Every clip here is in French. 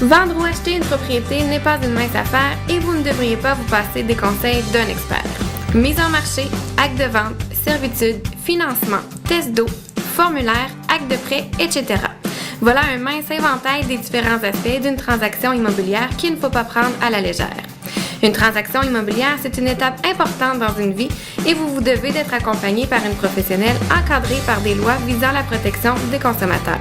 Vendre ou acheter une propriété n'est pas une mince affaire et vous ne devriez pas vous passer des conseils d'un expert. Mise en marché, acte de vente, servitude, financement, test d'eau, formulaire, acte de prêt, etc. Voilà un mince éventail des différents aspects d'une transaction immobilière qu'il ne faut pas prendre à la légère. Une transaction immobilière, c'est une étape importante dans une vie et vous devez d'être accompagné par une professionnelle encadrée par des lois visant la protection des consommateurs.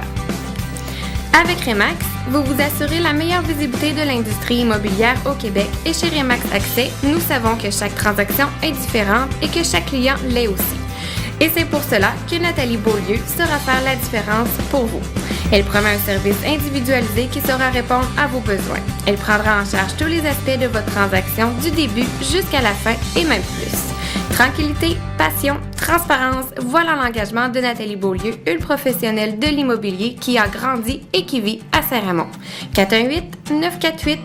Avec Remax, vous vous assurez la meilleure visibilité de l'industrie immobilière au Québec et chez Remax Accès, nous savons que chaque transaction est différente et que chaque client l'est aussi. Et c'est pour cela que Nathalie Beaulieu saura faire la différence pour vous. Elle promet un service individualisé qui saura répondre à vos besoins. Elle prendra en charge tous les aspects de votre transaction du début jusqu'à la fin et même plus. Tranquillité, passion, transparence, voilà l'engagement de Nathalie Beaulieu, une professionnelle de l'immobilier qui a grandi et qui vit à Saint-Raymond. 418-948-1000.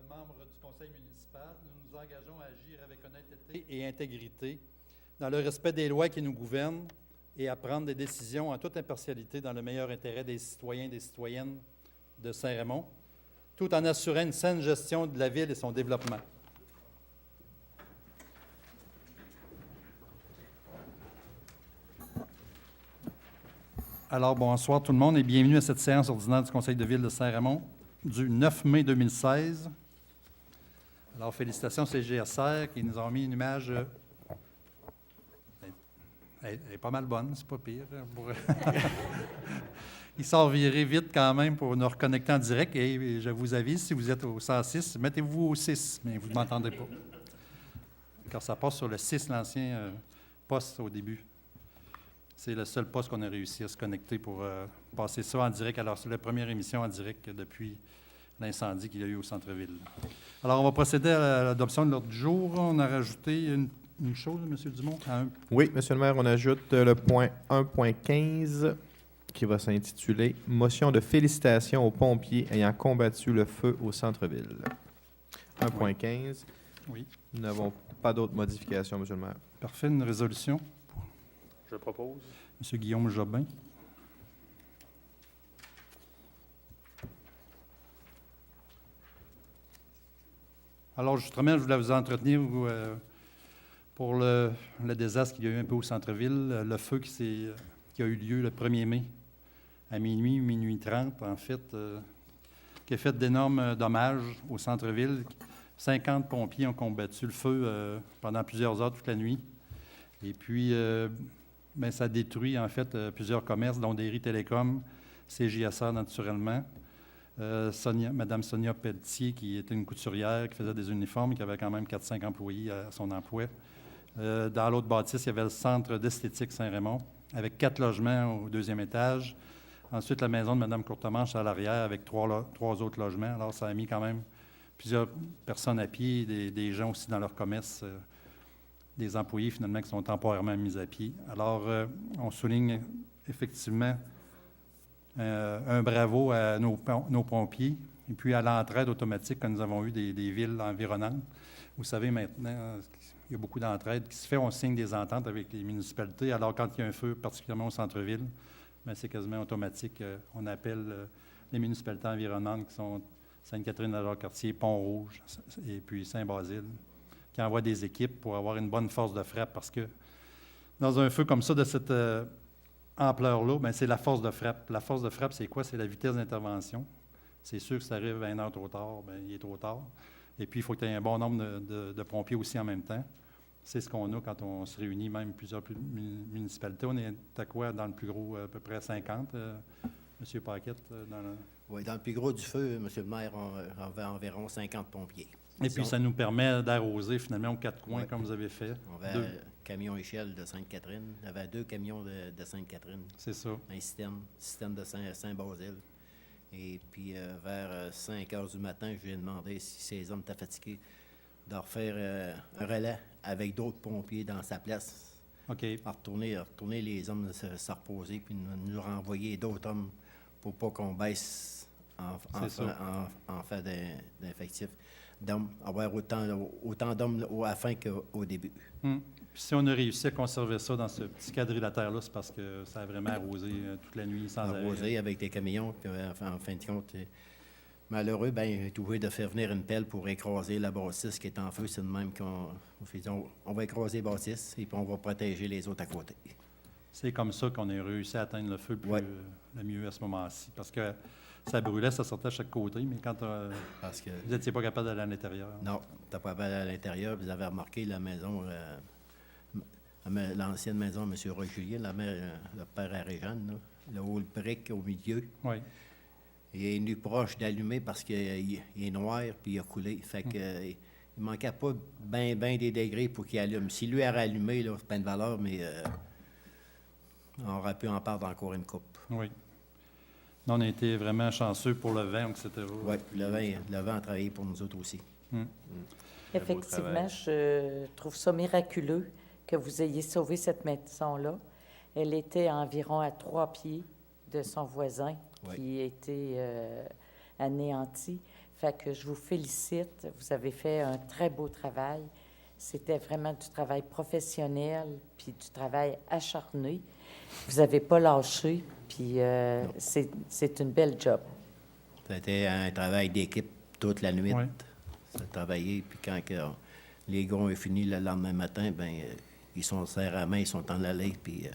Membres du conseil municipal, nous nous engageons à agir avec honnêteté et intégrité dans le respect des lois qui nous gouvernent et à prendre des décisions en toute impartialité dans le meilleur intérêt des citoyens et des citoyennes de Saint-Raymond, tout en assurant une saine gestion de la ville et son développement. Alors, bonsoir tout le monde et bienvenue à cette séance ordinaire du Conseil de ville de Saint-Raymond du 9 mai 2016. Alors, félicitations CGSR qui nous ont mis une image. Elle est pas mal bonne, c'est pas pire. Il sort virer vite quand même pour nous reconnecter en direct. Et je vous avise, si vous êtes au 106, mettez-vous au 6, mais vous ne m'entendez pas. Car ça passe sur le 6, l'ancien poste au début. C'est le seul poste qu'on a réussi à se connecter pour passer ça en direct. Alors, c'est la première émission en direct depuis l'incendie qu'il y a eu au centre-ville. Alors, on va procéder à l'adoption de l'ordre du jour. On a rajouté une chose, M. Dumont? Oui, M. le maire, on ajoute le point 1.15 qui va s'intituler « Motion de félicitations aux pompiers ayant combattu le feu au centre-ville ». 1.15. Oui. Nous n'avons pas d'autres modifications, M. le maire. Parfait. Une résolution? Je propose. M. Guillaume Jobin. Alors, justement, je voulais vous entretenir pour le désastre qu'il y a eu un peu au centre-ville, le feu qui a eu lieu le 1er mai à minuit 30, en fait, qui a fait d'énormes dommages au centre-ville. 50 pompiers ont combattu le feu pendant plusieurs heures toute la nuit. Et puis, ça détruit, en fait, plusieurs commerces, dont Derry Télécom, CJSR, naturellement. Mme Sonia Pelletier, qui était une couturière, qui faisait des uniformes, qui avait quand même 4-5 employés à son emploi. Dans l'autre bâtisse, il y avait le Centre d'esthétique Saint-Raymond, avec 4 logements au 2e étage. Ensuite, la maison de Mme Courtemanche à l'arrière, avec 3 autres logements. Alors, ça a mis quand même plusieurs personnes à pied, des gens aussi dans leur commerce, des employés, finalement, qui sont temporairement mis à pied. Alors, on souligne effectivement un bravo à nos pompiers et puis à l'entraide automatique que nous avons eue des villes environnantes. Vous savez, maintenant, il y a beaucoup d'entraide qui se fait. On signe des ententes avec les municipalités. Alors, quand il y a un feu, particulièrement au centre-ville, c'est quasiment automatique. On appelle les municipalités environnantes qui sont Sainte-Catherine-de-la-Cartier, Pont-Rouge et puis Saint-Basile, qui envoient des équipes pour avoir une bonne force de frappe parce que dans un feu comme ça, de cette ampleur-là, c'est la force de frappe. La force de frappe, c'est quoi? C'est la vitesse d'intervention. C'est sûr que ça arrive 20 heures trop tard, il est trop tard. Et puis, il faut qu'il y ait un bon nombre de pompiers aussi en même temps. C'est ce qu'on a quand on se réunit, même plusieurs municipalités. On est à quoi dans le plus gros, à peu près 50, M. Paquette? Oui, dans le plus gros du feu, M. le maire, on avait environ 50 pompiers. Et puis, ça nous permet d'arroser finalement aux 4 coins, comme vous avez fait. On avait un camion échelle de Sainte-Catherine. Il y avait 2 camions de Sainte-Catherine. C'est ça. Un système de Saint-Basile. Et puis, vers 5 heures du matin, je lui ai demandé si ces hommes étaient fatigués de refaire un relais avec d'autres pompiers dans sa place. OK. À retourner les hommes se reposer, puis nous renvoyer d'autres hommes pour pas qu'on baisse en C'est fait, en fait d'effectifs, d'hommes, avoir autant d'hommes à la fin qu'au début. Puis si on a réussi à conserver ça dans ce petit quadrilatère-là, c'est parce que ça a vraiment arrosé toute la nuit sans arrêt. Arrosé avec des camions, puis en fin de compte, malheureux, ben, il est obligé de faire venir une pelle pour écraser la bâtisse qui est en feu. C'est de même qu'on fait, on va écraser la bâtisse et puis on va protéger les autres à côté. C'est comme ça qu'on a réussi à atteindre le feu le mieux à ce moment-ci. Parce que ça brûlait, ça sortait à chaque côté, mais quand Parce que, vous n'étiez pas capable d'aller à l'intérieur. non, tu n'as pas aller à l'intérieur. Vous avez remarqué la maison, l'ancienne maison de M. Roy-Julien, le père à Réjeanne, là, le hall brick au milieu. Oui. Il est venu proche d'allumer parce qu'il est noir puis il a coulé. Fait que il manquait pas bien des degrés pour qu'il allume. Si lui avait allumé, là, c'est pas de valeur, mais on aurait pu en perdre encore une coupe. Oui. Nous, on a été vraiment chanceux pour le vent, etc. Oui, le vent a travaillé pour nous autres aussi. Effectivement, je trouve ça miraculeux que vous ayez sauvé cette maison-là. Elle était environ à 3 pieds de son voisin qui a été anéanti. Fait que je vous félicite. Vous avez fait un très beau travail. C'était vraiment du travail professionnel puis du travail acharné. Vous n'avez pas lâché, puis c'est une belle job. C'était un travail d'équipe toute la nuit. Oui. Ça a travaillé, puis quand les gars ont fini le lendemain matin, ben ils sont serrés à la main, ils sont en allée, puis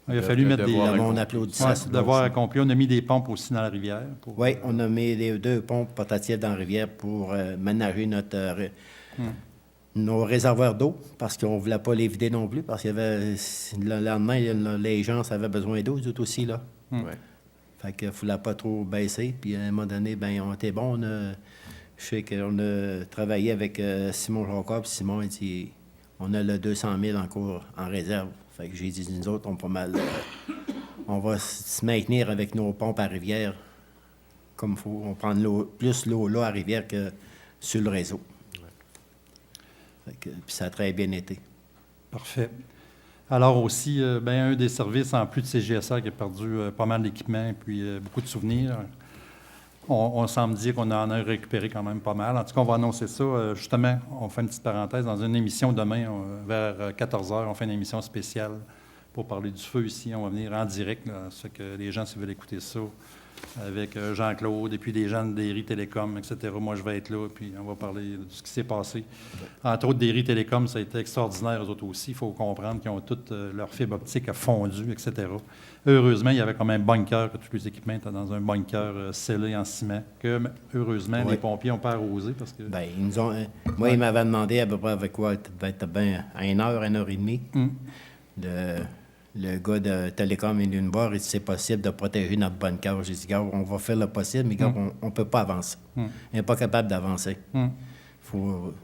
Il a fallu mettre des... le monde applaudissait. devoir accompli. On a mis des pompes aussi dans la rivière. Oui, on a mis les 2 pompes portatives dans la rivière pour ménager nos réservoirs d'eau, parce qu'on ne voulait pas les vider non plus, parce qu'il y avait, le lendemain, les gens avaient besoin d'eau, tout aussi, là. Ouais. Fait qu'il ne fallait pas trop baisser. Puis à un moment donné, ben on était bon. Je sais qu'on a travaillé avec Simon Jacob. Simon, il dit, on a le 200 000 encore en réserve. Fait que j'ai dit, nous autres, on pas mal. On va se maintenir avec nos pompes à rivière comme il faut. On prend plus l'eau là à rivière que sur le réseau. Fait que, puis ça a très bien été. Parfait. Alors aussi, un des services, en plus de CGSR, qui a perdu pas mal d'équipements et puis beaucoup de souvenirs, on semble dire qu'on en a récupéré quand même pas mal. En tout cas, on va annoncer ça. Justement, on fait une petite parenthèse. Dans une émission demain, vers 14 h, on fait une émission spéciale pour parler du feu ici. On va venir en direct. Là, ça fait que les gens, s'ils veulent écouter ça, avec Jean-Claude et puis des gens de Derry Télécom, etc. Moi, je vais être là, puis on va parler de ce qui s'est passé. Entre autres, Derry Télécom, ça a été extraordinaire, eux autres aussi. Il faut comprendre qu'ils ont toutes leur fibre optique a fondu, etc. Heureusement, il y avait comme un bunker, que tous les équipements étaient dans un bunker scellé en ciment, que heureusement, les pompiers n'ont pas arrosé parce que... Bien, ils nous ont... moi, ils m'avaient demandé à peu près avec quoi, peut-être bien à 1 heure, 1 heure et demie. Le gars de Télécom et d'une barre, il dit c'est possible de protéger notre bunker. J'ai dit, gars, on va faire le possible, mais gars, on ne peut pas avancer. On n'est pas capable d'avancer.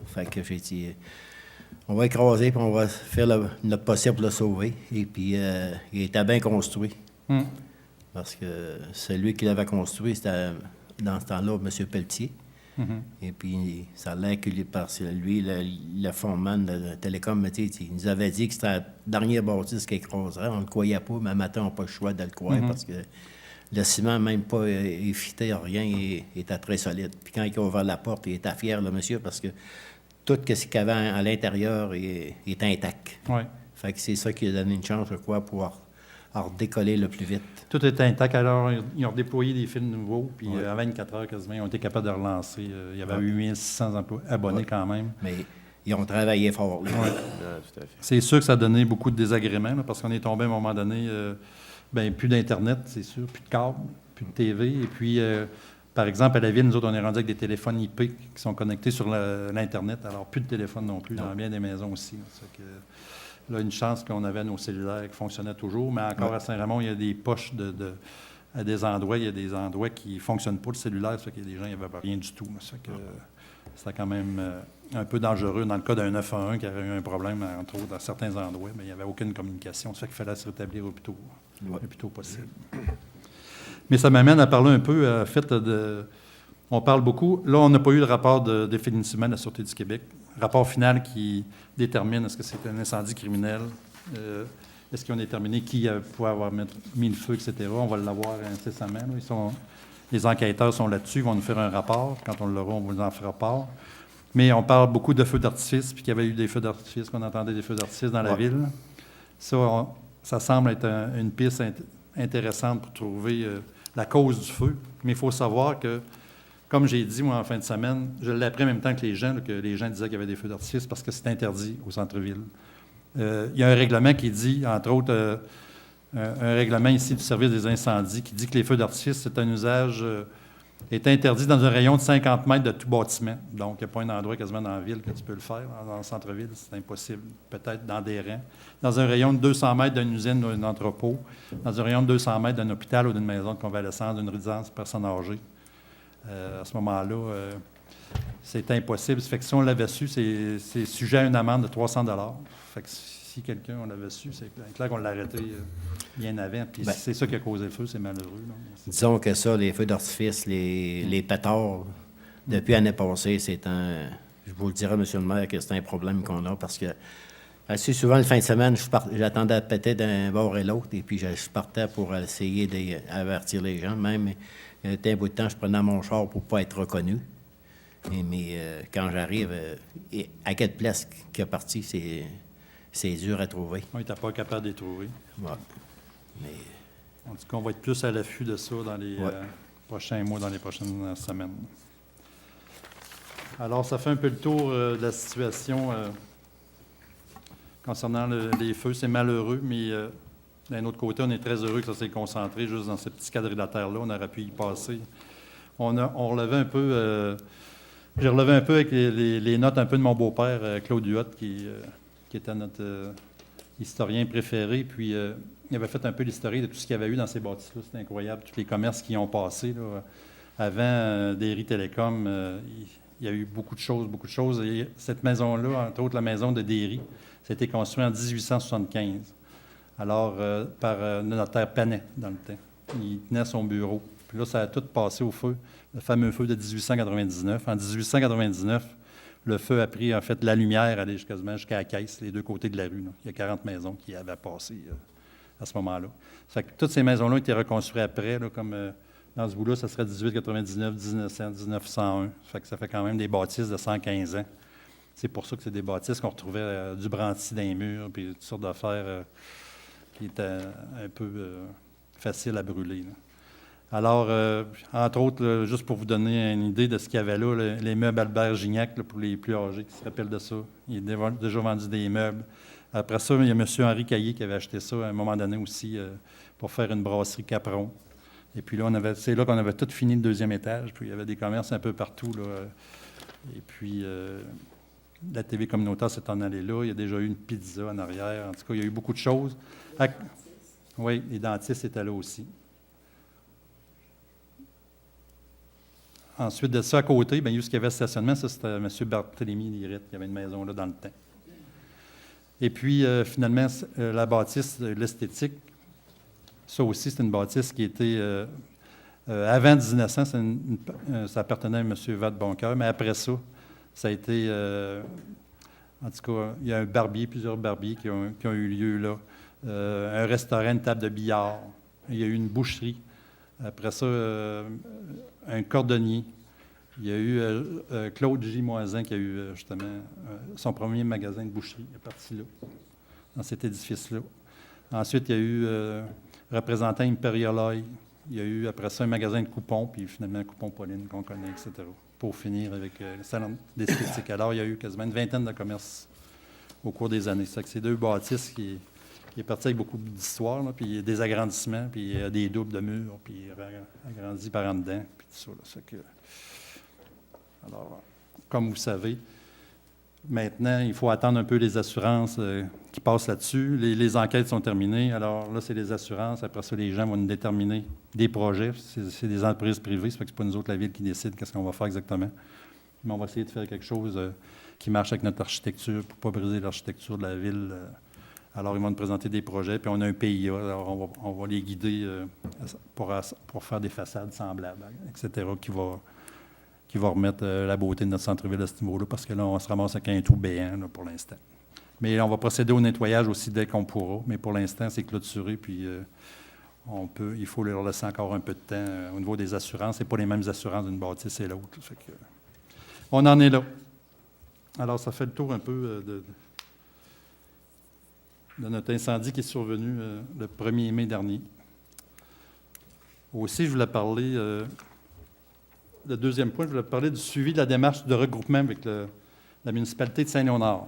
Fait que j'ai dit, on va écraser, puis on va faire notre possible pour le sauver. Et puis, il était bien construit. Parce que celui qui l'avait construit, c'était, dans ce temps-là, M. Pelletier. Et puis, ça l'a accueilli par lui, le foreman de Télécom. Il nous avait dit que c'était la dernière bâtisse qui écraserait. On ne le croyait pas, mais maintenant, on n'a pas le choix de le croire parce que le ciment, même pas effité, rien, il était très solide. Puis quand il a ouvert la porte, il était fier, le monsieur, parce que tout ce qu'il y avait à l'intérieur est intact. Oui. Fait que c'est ça qui a donné une chance, je crois, pour redécoller le plus vite. Tout était intact. Alors, ils ont déployé des fils nouveaux, puis à 24 heures quasiment, ils ont été capables de relancer. Il y avait 8600 abonnés quand même. Mais ils ont travaillé fort. Là. Tout à fait. C'est sûr que ça a donné beaucoup de désagréments, là, parce qu'on est tombé à un moment donné, plus d'Internet, c'est sûr, plus de câble, plus de TV. Et puis, par exemple, à la ville, nous autres, on est rendu avec des téléphones IP qui sont connectés sur l'Internet. Alors, plus de téléphone non plus, dans bien des maisons aussi. Là. Ça fait que, là, une chance qu'on avait nos cellulaires qui fonctionnaient toujours, mais encore à Saint-Raymond, il y a des poches à des endroits, il y a des endroits qui ne fonctionnent pas le cellulaire, ça fait qu'il y a des gens, il n'y avait rien du tout. Là. Ça fait que c'était quand même un peu dangereux. Dans le cas d'un 911 qui avait eu un problème, entre autres, à certains endroits, mais il n'y avait aucune communication. Ça fait qu'il fallait se rétablir au plus tôt possible. Mais ça m'amène à parler un peu, on parle beaucoup. Là, on n'a pas eu le rapport de définitivement de la Sûreté du Québec. Rapport final qui détermine est-ce que c'est un incendie criminel, est-ce qu'ils ont déterminé qui pouvait avoir mis le feu, etc. On va l'avoir incessamment. Là. Les enquêteurs sont là-dessus, ils vont nous faire un rapport. Quand on l'aura, on vous en fera part. Mais on parle beaucoup de feux d'artifice, puis qu'il y avait eu des feux d'artifice, qu'on entendait des feux d'artifice dans la ville. Ça semble être une piste intéressante pour trouver la cause du feu. Mais il faut savoir que, comme j'ai dit, moi, en fin de semaine, je l'ai appris en même temps que les gens disaient qu'il y avait des feux d'artifice parce que c'est interdit au centre-ville. Il y a un règlement qui dit, entre autres, un règlement ici du service des incendies qui dit que les feux d'artifice, c'est un usage est interdit dans un rayon de 50 mètres de tout bâtiment. Donc, il n'y a pas un endroit quasiment dans la ville que tu peux le faire. Dans le centre-ville, c'est impossible. Peut-être dans des rangs. Dans un rayon de 200 mètres d'une usine ou d'un entrepôt. Dans un rayon de 200 mètres d'un hôpital ou d'une maison de convalescence, d'une résidence de personnes âgées. À ce moment-là, c'est impossible. Ça fait que si on l'avait su, c'est sujet à une amende de 300 $. Fait que si quelqu'un, on l'avait su, c'est clair qu'on l'a arrêté bien avant. Puis c'est ça qui a causé le feu, c'est malheureux. Là. Disons que ça, les feux d'artifice, les pétards, depuis l'année passée, je vous le dirai, M. le maire, que c'est un problème qu'on a parce que assez souvent, le fin de semaine, j'attendais à péter d'un bord et l'autre et puis je partais pour essayer d'avertir les gens. Même, un bout de temps, je prenais mon char pour ne pas être reconnu. Mais quand j'arrive, à quelle place qui est parti, c'est dur à trouver. Oui, tu n'es pas capable de les trouver. Ouais. Mais, en tout cas, on va être plus à l'affût de ça dans les prochains mois, dans les prochaines semaines. Alors, ça fait un peu le tour de la situation concernant les feux. C'est malheureux, mais d'un autre côté, on est très heureux que ça s'est concentré juste dans ce petit quadrilatère-là. On aurait pu y passer. On relevait un peu... j'ai relevé un peu avec les notes un peu de mon beau-père, Claude Huot, qui était notre historien préféré. Puis, il avait fait un peu l'historique de tout ce qu'il y avait eu dans ces bâtisses-là. C'était incroyable, tous les commerces qui y ont passé. Là. Avant Derry Télécom, il y a eu beaucoup de choses. Et cette maison-là, entre autres la maison de Derry, ça a été construit en 1875. Alors, par le notaire Panet, dans le temps. Il tenait son bureau. Puis là, ça a tout passé au feu, le fameux feu de 1899. En 1899, le feu a pris, en fait, la lumière, allait quasiment jusqu'à la caisse, les deux côtés de la rue. Là. Il y a 40 maisons qui avaient passé à ce moment-là. Ça fait que toutes ces maisons-là ont été reconstruites après, là, comme dans ce bout-là, ça serait 1899, 1900, 1901. Ça fait quand même des bâtisses de 115 ans. C'est pour ça que c'est des bâtisses qu'on retrouvait du branti dans les murs, puis toutes sortes d'affaires qui étaient un peu faciles à brûler. Là. Alors, entre autres, là, juste pour vous donner une idée de ce qu'il y avait là, les meubles Albert Gignac, là, pour les plus âgés qui se rappellent de ça. Il a déjà vendu des meubles. Après ça, il y a M. Henri Caillé qui avait acheté ça à un moment donné aussi pour faire une brasserie Capron. Et puis là, c'est là qu'on avait tout fini le deuxième étage. Puis il y avait des commerces un peu partout. Là. Et puis, la TV communautaire s'est en allée là. Il y a déjà eu une pizza en arrière. En tout cas, il y a eu beaucoup de choses. Oui, les dentistes étaient là aussi. Ensuite de ça, à côté, bien, il y a eu ce qu'il y avait le stationnement. Ça, c'était M. Barthélemy Lirette qui avait une maison là dans le temps. Et puis, finalement, la bâtisse, l'esthétique, ça aussi, c'est une bâtisse qui était... avant 1900, ça appartenait à M. Vadeboncoeur, mais après ça, ça a été... en tout cas, il y a plusieurs barbiers qui ont eu lieu là. Un restaurant, une table de billard. Il y a eu une boucherie. Après ça, un cordonnier. Il y a eu Claude J. Moisin qui a eu justement son premier magasin de boucherie. Il est parti là, dans cet édifice-là. Ensuite, il y a eu représentant Imperial. Il y a eu après ça un magasin de coupons, puis finalement Coupon Pauline qu'on connaît, etc. Pour finir avec le salon d'esthétique. Alors, il y a eu quasiment une vingtaine de commerces au cours des années. C'est que ces deux bâtisses qui est parti avec beaucoup d'histoire, là, puis des agrandissements, puis des doubles de murs, puis agrandis par en dedans, puis tout ça. Là, c'est que... Alors, comme vous savez, maintenant, il faut attendre un peu les assurances qui passent là-dessus. Les enquêtes sont terminées. Alors là, c'est les assurances. Après ça, les gens vont nous déterminer des projets. C'est des entreprises privées. Ça fait que ce n'est pas nous autres, la Ville, qui décide qu'est-ce qu'on va faire exactement. Mais on va essayer de faire quelque chose qui marche avec notre architecture pour ne pas briser l'architecture de la Ville. Alors, ils vont nous présenter des projets. Puis on a un PIA. Alors, on va les guider pour faire des façades semblables, etc., qui va remettre la beauté de notre centre-ville à ce niveau-là, parce que là, on se ramasse avec un trou béant là, pour l'instant. Mais on va procéder au nettoyage aussi dès qu'on pourra, mais pour l'instant, c'est clôturé, puis il faut leur laisser encore un peu de temps au niveau des assurances. Ce n'est pas les mêmes assurances d'une bâtisse et l'autre. Fait que, on en est là. Alors, ça fait le tour un peu de notre incendie qui est survenu le 1er mai dernier. Aussi, je voulais parler, le deuxième point, je voulais parler du suivi de la démarche de regroupement avec la municipalité de Saint-Léonard.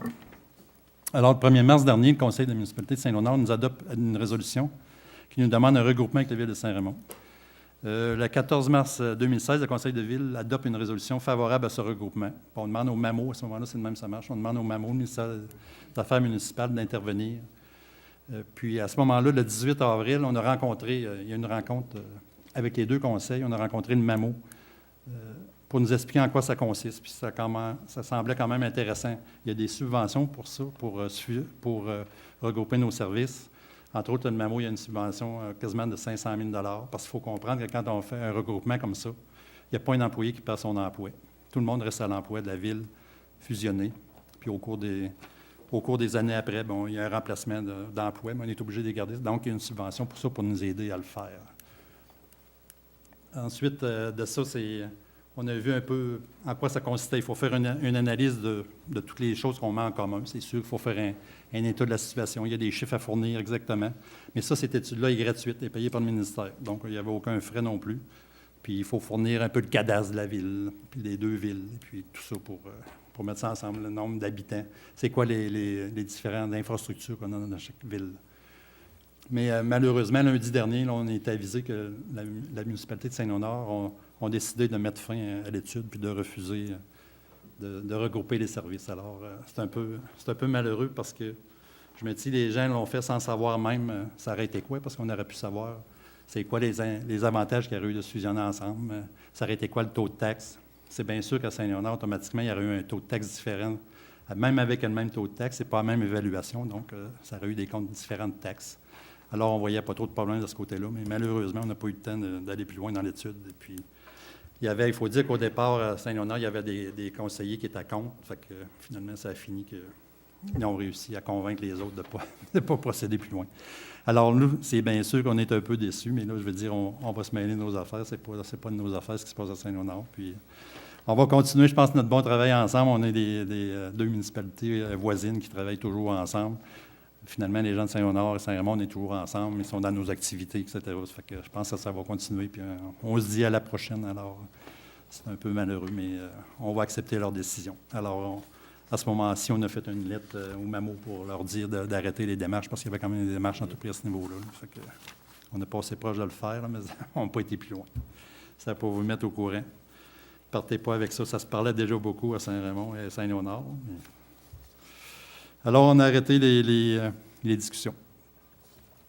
Alors, le 1er mars dernier, le conseil de la municipalité de Saint-Léonard nous adopte une résolution qui nous demande un regroupement avec la ville de Saint-Raymond. Le 14 mars 2016, le conseil de ville adopte une résolution favorable à ce regroupement. On demande au MAMO, à ce moment-là, c'est de même ça marche, on demande au MAMO, le ministère des Affaires municipales, d'intervenir. Puis à ce moment-là, le 18 avril, on a rencontré, il y a une rencontre avec les deux conseils, on a rencontré le MAMO pour nous expliquer en quoi ça consiste. Puis ça semblait quand même intéressant. Il y a des subventions pour ça, pour regrouper nos services. Entre autres, le MAMO, il y a une subvention quasiment de 500 000 parce qu'il faut comprendre que quand on fait un regroupement comme ça, il n'y a pas un employé qui perd son emploi. Tout le monde reste à l'emploi de la ville fusionné. Puis au cours des années après, bon, il y a un remplacement d'emploi, mais on est obligé de les garder. Donc, il y a une subvention pour ça, pour nous aider à le faire. Ensuite de ça, on a vu un peu en quoi ça consistait. Il faut faire une analyse de toutes les choses qu'on met en commun. C'est sûr qu'il faut faire un état de la situation. Il y a des chiffres à fournir exactement. Mais ça, cette étude-là est gratuite, elle est payée par le ministère. Donc, il n'y avait aucun frais non plus. Puis, il faut fournir un peu le cadastre de la ville, puis des deux villes, et puis tout ça pour mettre ça ensemble, le nombre d'habitants. C'est quoi les différentes infrastructures qu'on a dans chaque ville. Mais malheureusement, lundi dernier, là, on est avisé que la municipalité de Saint-Léonard ont décidé de mettre fin à l'étude puis de refuser de regrouper les services. Alors, c'est un peu malheureux parce que je me dis, les gens l'ont fait sans savoir même ça aurait été quoi, parce qu'on aurait pu savoir c'est quoi les avantages qu'il y aurait eu de se fusionner ensemble, ça aurait été quoi le taux de taxe. C'est bien sûr qu'à Saint-Léonard, automatiquement, il y aurait eu un taux de taxe différent. Même avec le même taux de taxe, ce n'est pas la même évaluation, donc ça aurait eu des comptes différentes taxes. Alors, on ne voyait pas trop de problèmes de ce côté-là, mais malheureusement, on n'a pas eu le temps d'aller plus loin dans l'étude. Et puis, il faut dire qu'au départ, à Saint-Léonard, il y avait des conseillers qui étaient contre. Fait que finalement, ça a fini qu'ils ont réussi à convaincre les autres de ne pas procéder plus loin. Alors, nous, c'est bien sûr qu'on est un peu déçus, mais là, je veux dire, on va se mêler de nos affaires. C'est pas de nos affaires ce qui se passe à Saint-Léonard. Puis, on va continuer, je pense, notre bon travail ensemble. On est des deux municipalités voisines qui travaillent toujours ensemble. Finalement, les gens de Saint-Léonard et Saint-Raymond, on est toujours ensemble, ils sont dans nos activités, etc. Ça fait que je pense que ça va continuer, puis on se dit à la prochaine. Alors, c'est un peu malheureux, mais on va accepter leur décision. Alors, à ce moment-ci, on a fait une lettre au MAMO pour leur dire d'arrêter les démarches, parce qu'il y avait quand même des démarches entreprises à ce niveau-là. Ça fait que on a passé proche de le faire, là, mais on n'a pas été plus loin. C'est pour vous mettre au courant. Partez pas avec ça. Ça se parlait déjà beaucoup à Saint-Raymond et à Saint-Léonard. Alors, on a arrêté les discussions.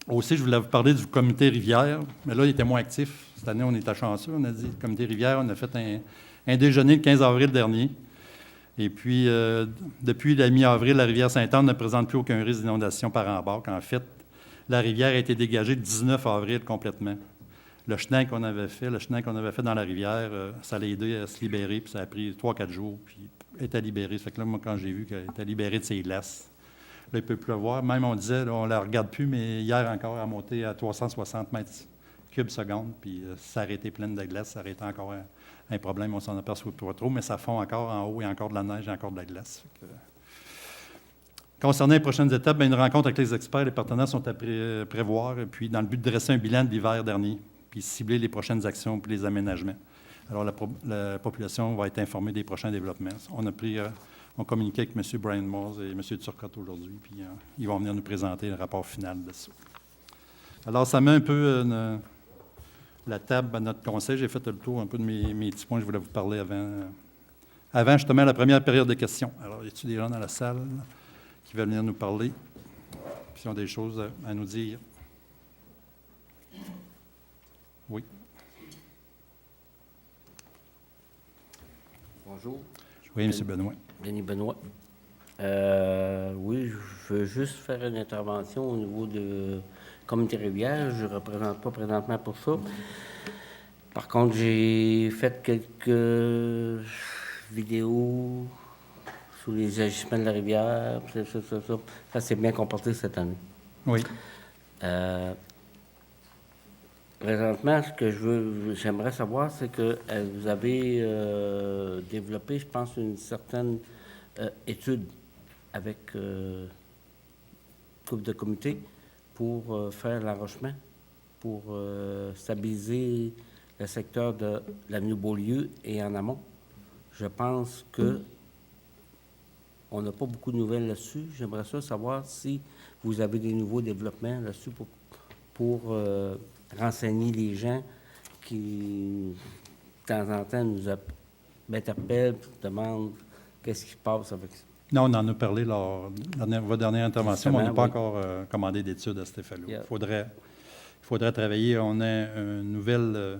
Aussi, je voulais vous parler du comité Rivière, mais là, il était moins actif. Cette année, on était chanceux. On a dit, le comité Rivière, on a fait un déjeuner le 15 avril dernier. Et puis, depuis la mi-avril, la rivière Sainte-Anne ne présente plus aucun risque d'inondation par embarque. En fait, la rivière a été dégagée le 19 avril complètement. Le chenal qu'on avait fait dans la rivière, ça l'a aidé à se libérer, puis ça a pris 3-4 jours, puis elle était libérée. Ça fait que là, moi, quand j'ai vu qu'elle était libérée de ses glaces, là, il ne peut plus pleuvoir. Même, on disait, là, on ne la regarde plus, mais hier encore, elle a monté à 360 mètres cubes seconde, puis ça a été pleine de glace, ça aurait été encore un problème, on s'en aperçoit pas trop, mais ça fond encore en haut, il y a encore de la neige, il y a encore de la glace. Concernant les prochaines étapes, bien, une rencontre avec les experts, les partenaires sont à prévoir, et puis dans le but de dresser un bilan de l'hiver dernier, puis cibler les prochaines actions puis les aménagements. Alors, la population va être informée des prochains développements. On communiquait avec M. Brian Moores et M. Turcotte aujourd'hui, puis ils vont venir nous présenter le rapport final de ça. Alors, ça met un peu la table à notre conseil. J'ai fait le tour un peu de mes petits points que je voulais vous parler avant justement la première période de questions. Alors, y a-t-il des gens dans la salle qui veulent venir nous parler, puis qui ont des choses à nous dire? Oui. Bonjour. Oui, M. Benoît. Denis Benoît. Oui, je veux juste faire une intervention au niveau de Comité Rivière. Je ne représente pas présentement pour ça. Par contre, j'ai fait quelques vidéos sur les agissements de la rivière. Ça s'est bien comporté cette année. Oui. Présentement, ce que j'aimerais savoir, c'est que vous avez développé, je pense, une certaine étude avec couple de comités pour faire l'arrochement, pour stabiliser le secteur de l'avenue Beaulieu et en amont. Je pense que on n'a pas beaucoup de nouvelles là-dessus. J'aimerais ça savoir si vous avez des nouveaux développements là-dessus pour renseigner les gens qui, de temps en temps, nous m'interpellent, demandent qu'est-ce qui se passe avec ça. Non, on en a parlé lors de votre dernière intervention, mais on n'a pas Oui. encore commandé d'études à cet effet-là. Yeah. Il faudrait travailler. On a un nouvel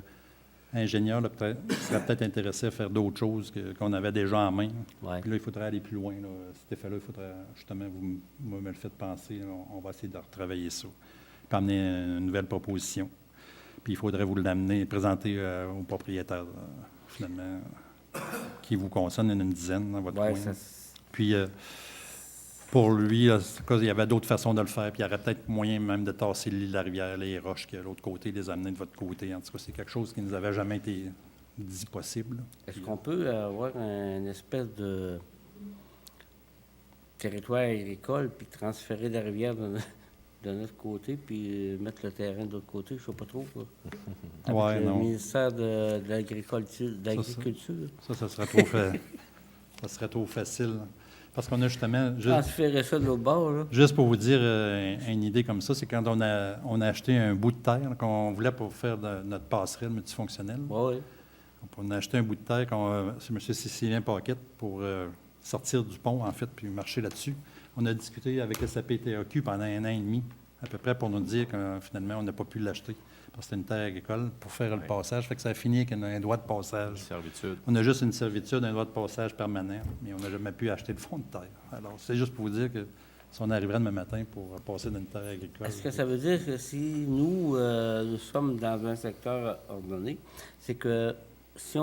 ingénieur là, qui serait peut-être intéressé à faire d'autres choses qu'on avait déjà en main. Ouais. Puis là, il faudrait aller plus loin. Là. Cet effet-là, il faudrait justement, vous me le faites penser, là, on va essayer de retravailler ça. Puis amener une nouvelle proposition. Puis il faudrait vous l'amener, présenter aux propriétaires, finalement, qui vous concernent, une dizaine dans votre Ouais, coin. Puis pour lui, là, il y avait d'autres façons de le faire. Puis il y aurait peut-être moyen même de tasser l'île de la rivière, les roches qui est de l'autre côté, les amener de votre côté. En tout cas, c'est quelque chose qui ne nous avait jamais été dit possible. Est-ce qu'on peut avoir une espèce de territoire agricole, puis transférer la rivière de notre côté, puis mettre le terrain de l'autre côté? Je ne sais pas trop. Quoi. Avec Ouais, le non. ministère de l'Agriculture. Ça serait trop ça serait trop facile. Parce qu'on a justement... Transférer ça de l'autre bord, là. Juste pour vous dire une idée comme ça, c'est quand on a acheté un bout de terre là, qu'on voulait pour faire notre passerelle multifonctionnelle. Oui. On a acheté un bout de terre, c'est M. Cécilien Paquette, pour sortir du pont, en fait, puis marcher là-dessus. On a discuté avec SAPTAQ pendant 1 an et demi, à peu près, pour nous dire que finalement, on n'a pas pu l'acheter, parce que c'était une terre agricole, pour faire le passage. Fait que ça a fini avec un droit de passage. Servitude. On a juste une servitude, un droit de passage permanent, mais on n'a jamais pu acheter le fond de terre. Alors, c'est juste pour vous dire que si on arriverait demain matin pour passer d'une terre agricole... Est-ce que ça veut dire que si nous, nous sommes dans un secteur ordonné, c'est que si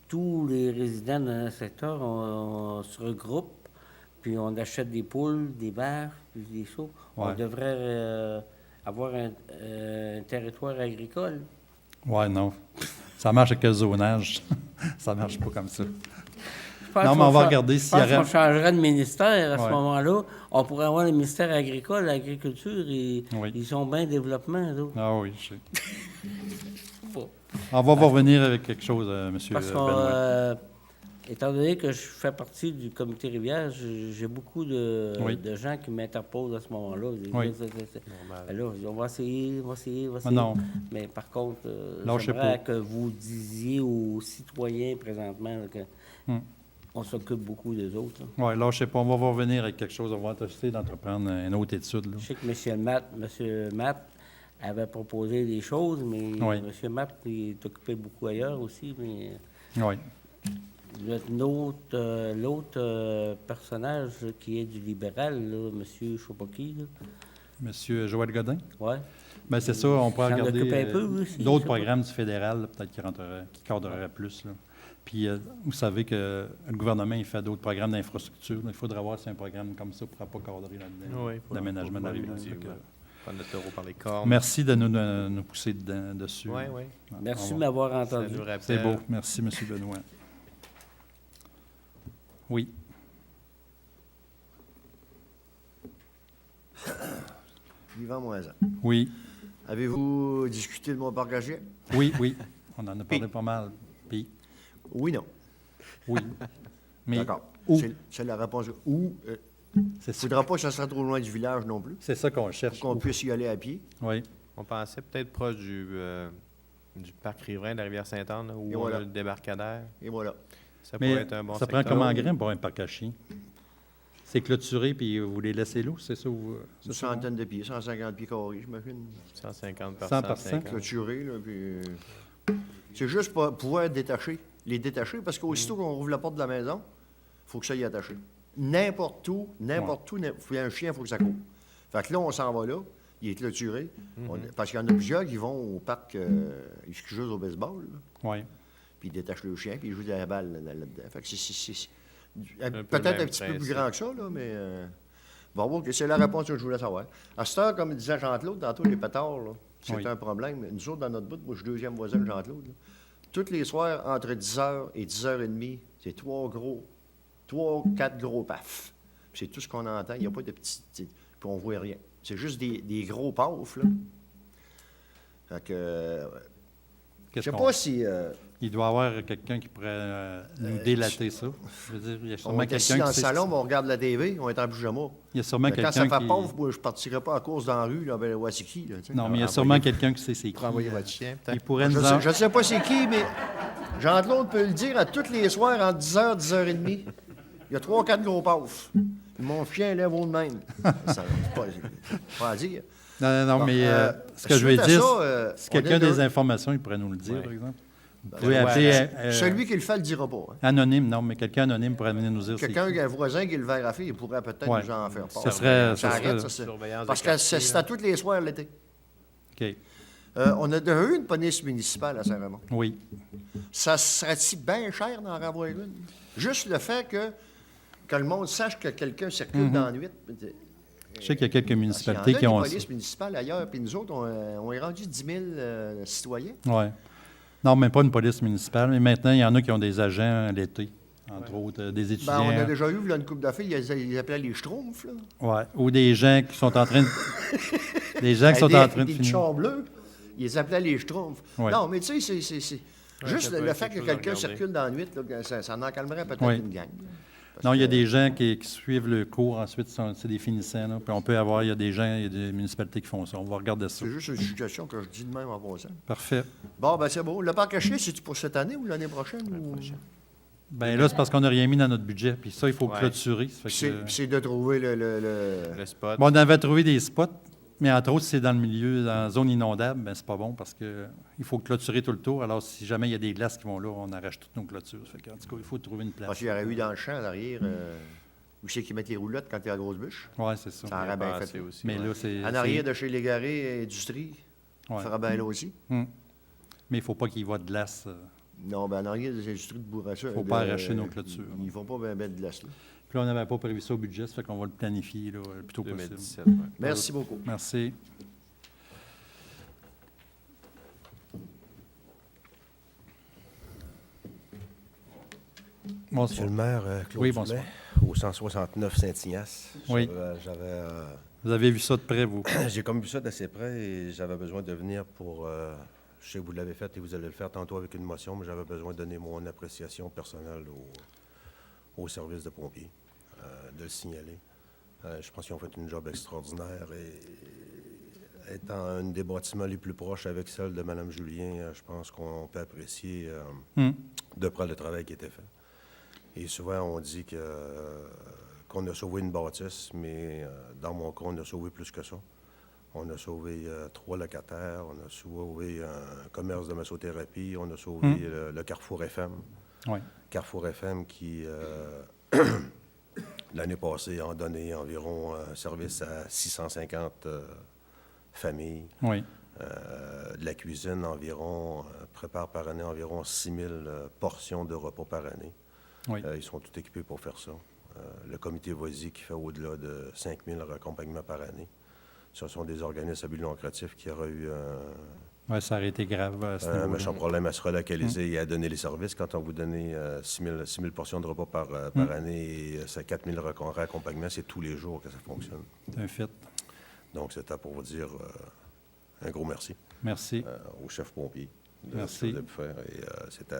tous les résidents d'un secteur on se regroupent, puis on achète des poules, des vaches, puis des chaux, on devrait avoir un territoire agricole? Oui, non. Ça marche avec le zonage. Ça marche pas comme ça. Non, mais on va regarder s'il y aurait... On changerait de ministère à ce Ouais. moment-là. On pourrait avoir le ministère agricole, l'agriculture, et Oui. ils sont bien développement, eux. Ah oui, je sais. Bon. On va revenir avec quelque chose, M. Parce que, Benoît. étant donné que je fais partie du comité rivière, j'ai beaucoup de gens qui m'interposent à ce moment-là. Oui. Alors, on va essayer. Ah non. Mais par contre, Lâchez j'aimerais pas. que vous disiez aux citoyens présentement là, que on s'occupe beaucoup des autres. Là. Oui, là, je sais pas, on va revenir avec quelque chose. On va essayer d'entreprendre une autre étude. Là. Je sais que M. Matt avait proposé des choses, mais Oui. M. Matt il est occupé beaucoup ailleurs aussi. Mais Oui. l'autre personnage qui est du libéral, là, M. Chopoki, M. Joël Godin? ouais. Bien, c'est ça, on pourrait S'en regarder occupe un peu, aussi, je d'autres sais pas. programmes du fédéral, là, peut-être qui cadreraient plus. Là. Puis, vous savez que le gouvernement, il fait d'autres programmes d'infrastructure. Il faudrait voir si un programme comme ça ne pourra pas cadrer là-dedans, Oui, d'aménagement de la rivière. nous dire, Fait que, prendre le taureau par les cornes. merci de nous pousser dessus. Oui, oui. Merci de On va- m'avoir Ça entendu. nous rappelle- C'est beau. Merci, M. Benoît. Oui. Yvan Moisan. Oui. Avez-vous discuté de mon parc à chiens? Oui, oui. On en a parlé pas mal. Puis, Oui, non. oui. Mais D'accord. où? C'est la réponse. Où? C'est Il ne ça, faudra pas que ça soit trop loin du village non plus, c'est ça qu'on cherche. pour qu'on puisse y aller à pied. Oui. On pensait peut-être proche du parc riverain de la rivière Sainte-Anne, là, où Et on voilà. a le débarcadère. Et voilà. Ça Mais pourrait être un bon ça prend secteur. comment grain pour un parc à chiens? C'est clôturé, puis vous les laissez là, c'est ça? Une centaine de pieds, 150 pieds carrés, j'imagine. 150 par 100 par 150. Clôturé, là, puis... C'est juste pour pouvoir les détacher, parce qu'aussitôt qu'on rouvre la porte de la maison, il faut que ça y attaché. N'importe où, il y a un chien, il faut que ça court. Fait que là, on s'en va là, il est clôturé, parce qu'il y en a plusieurs qui vont au parc, ils jouent au baseball, là, Oui. puis ils détachent le chien, puis ils jouent de la balle là-dedans. Fait que c'est peu peut-être le un même petit peu plus principe. grand que ça, là, mais... Bon, OK, c'est la réponse que je voulais savoir. À cette heure, comme disait Jean-Claude, tantôt, les pétards, là, C'est Oui. un problème. Nous autres, dans notre bout, moi, je suis deuxième voisin de Jean-Claude. Là. Tous les soirs, entre 10h et 10h30, c'est 4 gros pafs. Puis c'est tout ce qu'on entend. Il n'y a pas de petits... Puis on ne voit rien. C'est juste des gros pafs, là. Fait que... je Qu'est-ce sais qu'on- pas si... Il doit y avoir quelqu'un qui pourrait nous délater ça. Je veux dire, il y a on sûrement est assis quelqu'un dans le qui sait- salon, mais on regarde la TV, on est en pyjama. Il y a sûrement Quand ça quelqu'un fait qui... pauvre, moi, je ne partirai pas en course dans la rue, là, ben, voici qui, là, tu sais. Non, mais il y a sûrement quelqu'un qui sait c'est qui. Pour envoyer votre chien, peut-être. Il pourrait Je nous sais, en... je sais pas c'est qui, mais Jean-Claude peut le dire à tous les soirs entre 10h et 10h30. Il y a 3-4 gros pafs. Mon chien lève au de même. Ça, c'est pas à dire. Non, Bon, mais ce que je veux suite à dire, ça, si on quelqu'un a est de- des informations, il pourrait nous le dire, Ouais. par exemple. Vous Ben, pouvez ouais, appeler Celui qui le fait le dira pas. Hein. anonyme, non, mais quelqu'un anonyme pourrait venir nous dire c'est Quelqu'un, qui. un voisin qui a le verre à fille, il pourrait peut-être Ouais. nous en faire part. Ça serait- Ça ça arrête, serait- ça, c'est- Surveillance de Parce que quartier, c'est là. à tous les soirs l'été. OK. On a déjà eu une police municipale à Saint-Raymond. Oui. Ça serait-il bien cher d'en avoir une? Juste le fait que le monde sache que quelqu'un circule dans la nuit. Je sais qu'il y a quelques Parce municipalités qu'il y qui en a ont des ça. polices municipales ailleurs, puis nous autres, on est rendu 10 000 citoyens. Oui. Non, mais pas une police municipale. Mais maintenant, il y en a qui ont des agents l'été, entre autres, des Ben, étudiants. on a déjà eu là, une couple de filles, ils appelaient les schtroumpfs. Là. Ouais. Ou des gens qui sont en train de... des gens qui sont en train de Des finir. chars bleus, ils les appelaient les schtroumpfs. Ouais. Non, mais tu sais, c'est juste ça peut le être fait quelque que chose à quelqu'un regarder. circule dans la nuit, là, ça en calmerait peut-être Ouais. une gang. Parce Non, il y a que- des gens qui suivent le cours, ensuite, c'est des finissants. Là. Puis on peut avoir, il y a des gens, il y a des municipalités qui font ça. On va regarder ça. C'est juste une suggestion que je dis de même en passant. Parfait. Bon, ben c'est beau. Le parc caché, c'est-tu pour cette année ou l'année prochaine? ou- Bien là, c'est parce qu'on n'a rien mis dans notre budget. Puis ça, il faut Ouais. clôturer. Ça fait Puis que- c'est de trouver le... Le spot. Bon, on avait trouvé des spots, mais entre autres, si c'est dans le milieu, dans la zone inondable, ben c'est pas bon parce que il faut clôturer tout le tour. Alors, si jamais il y a des glaces qui vont là, on arrache toutes nos clôtures. Ça fait que, en tout cas, il faut trouver une Parce place. qu'il y aurait eu dans le champ, à l'arrière, où c'est qu'ils mettent les roulottes quand il y a la grosse bûche. Oui, c'est ça. Ça aurait bien Pensé fait. aussi, Mais ouais. là, c'est... En arrière de chez Légaré Industrie, Ouais. ça ferait bien là aussi. Mais il ne faut pas qu'il y ait de glace. Non, ben en arrière des industries de Bourassa. Faut pas arracher nos clôtures. Ils ne font pas bien de glace là. Puis là, on n'avait pas prévu ça au budget, ça fait qu'on va le planifier là, le plus tôt possible. 2017. Ouais. Merci beaucoup. Merci. Monsieur Bonsoir. le maire, Claude Oui, Dumais, bonsoir. au 169 Saint-Ignace. Oui. Vous avez vu ça de près, vous? J'ai comme vu ça d'assez près et j'avais besoin de venir pour... je sais que vous l'avez fait et vous allez le faire tantôt avec une motion, mais j'avais besoin de donner mon appréciation personnelle au service de pompiers, de le signaler. Je pense qu'ils ont fait une job extraordinaire et étant un des bâtiments les plus proches avec celle de Mme Julien, je pense qu'on peut apprécier de près le travail qui a été fait. Et souvent, on dit qu'on a sauvé une bâtisse, mais dans mon cas, on a sauvé plus que ça. On a sauvé 3 locataires, on a sauvé un commerce de massothérapie, on a sauvé le Carrefour FM. Oui. Carrefour FM qui, l'année passée, a donné environ un service à 650 familles. Oui. De la cuisine, environ, prépare par année environ 6 000 portions de repas par année. Oui. Ils sont tous équipés pour faire ça. Le comité Voisy qui fait au-delà de 5 000 raccompagnements par année. Ce sont des organismes à but non lucratif qui auraient eu Ouais, ça aurait été grave à ce un niveau-là. méchant problème à se relocaliser et à donner les services. Quand on vous donne 6 000 portions de repas par année et 4 000 raccompagnements, c'est tous les jours que ça fonctionne. C'est un fait. Donc, c'était pour vous dire un gros merci Merci. au chef pompier de Merci. ce que vous avez pu faire. Et c'était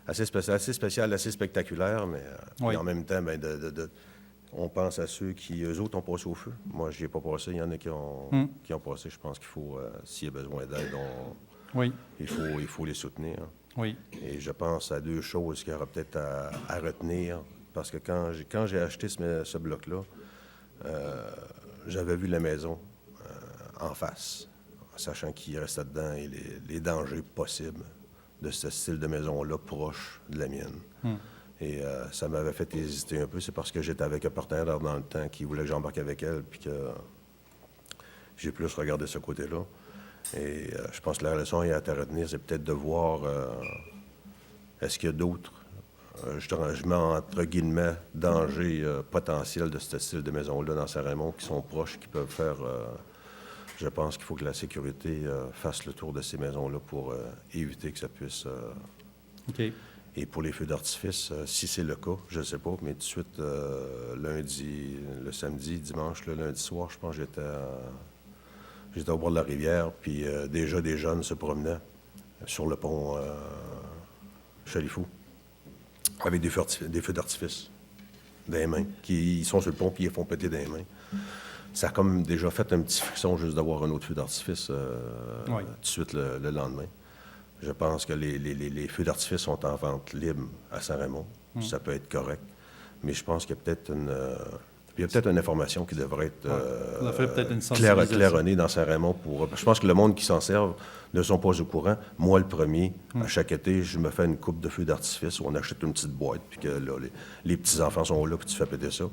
assez spécial, assez spectaculaire, mais Oui. et en même temps, ben, on pense à ceux qui, eux autres, ont passé au feu. Moi, je n'y ai pas passé. Il y en a qui ont passé. Je pense qu'il faut, s'il y a besoin d'aide, Oui. il faut les soutenir. Oui. Et je pense à 2 choses qu'il y aura peut-être à retenir. Parce que quand j'ai acheté ce bloc-là, j'avais vu la maison en face, en sachant qu'il restait dedans et les dangers possibles de ce style de maison-là proche de la mienne. Et ça m'avait fait hésiter un peu. C'est parce que j'étais avec un partenaire dans le temps qui voulait que j'embarque avec elle, puis que j'ai plus regardé ce côté-là. Et je pense que la leçon à retenir, c'est peut-être de voir est-ce qu'il y a d'autres, je mets entre guillemets, dangers potentiels de ce style de maison-là dans Saint-Raymond qui sont proches, qui peuvent faire, je pense qu'il faut que la sécurité fasse le tour de ces maisons-là pour éviter que ça puisse... OK. Et pour les feux d'artifice, si c'est le cas, je ne sais pas, mais tout de suite, lundi, le samedi, dimanche, le lundi soir, je pense que j'étais au bord de la rivière, puis déjà des jeunes se promenaient sur le pont Chalifou avec des feux d'artifice dans les mains, ils sont sur le pont puis ils font péter dans les mains. Ça a comme déjà fait un petit frisson juste d'avoir un autre feu d'artifice tout de suite le lendemain. Je pense que les feux d'artifice sont en vente libre à Saint-Raymond. Ça peut être correct. Mais je pense qu'il y a peut-être une information qui devrait être claironnée dans Saint-Raymond. Je pense que le monde qui s'en serve ne sont pas au courant. Moi, le premier, à chaque été, je me fais une coupe de feux d'artifice où on achète une petite boîte, puis que là, les petits-enfants sont là, puis tu fais péter ça.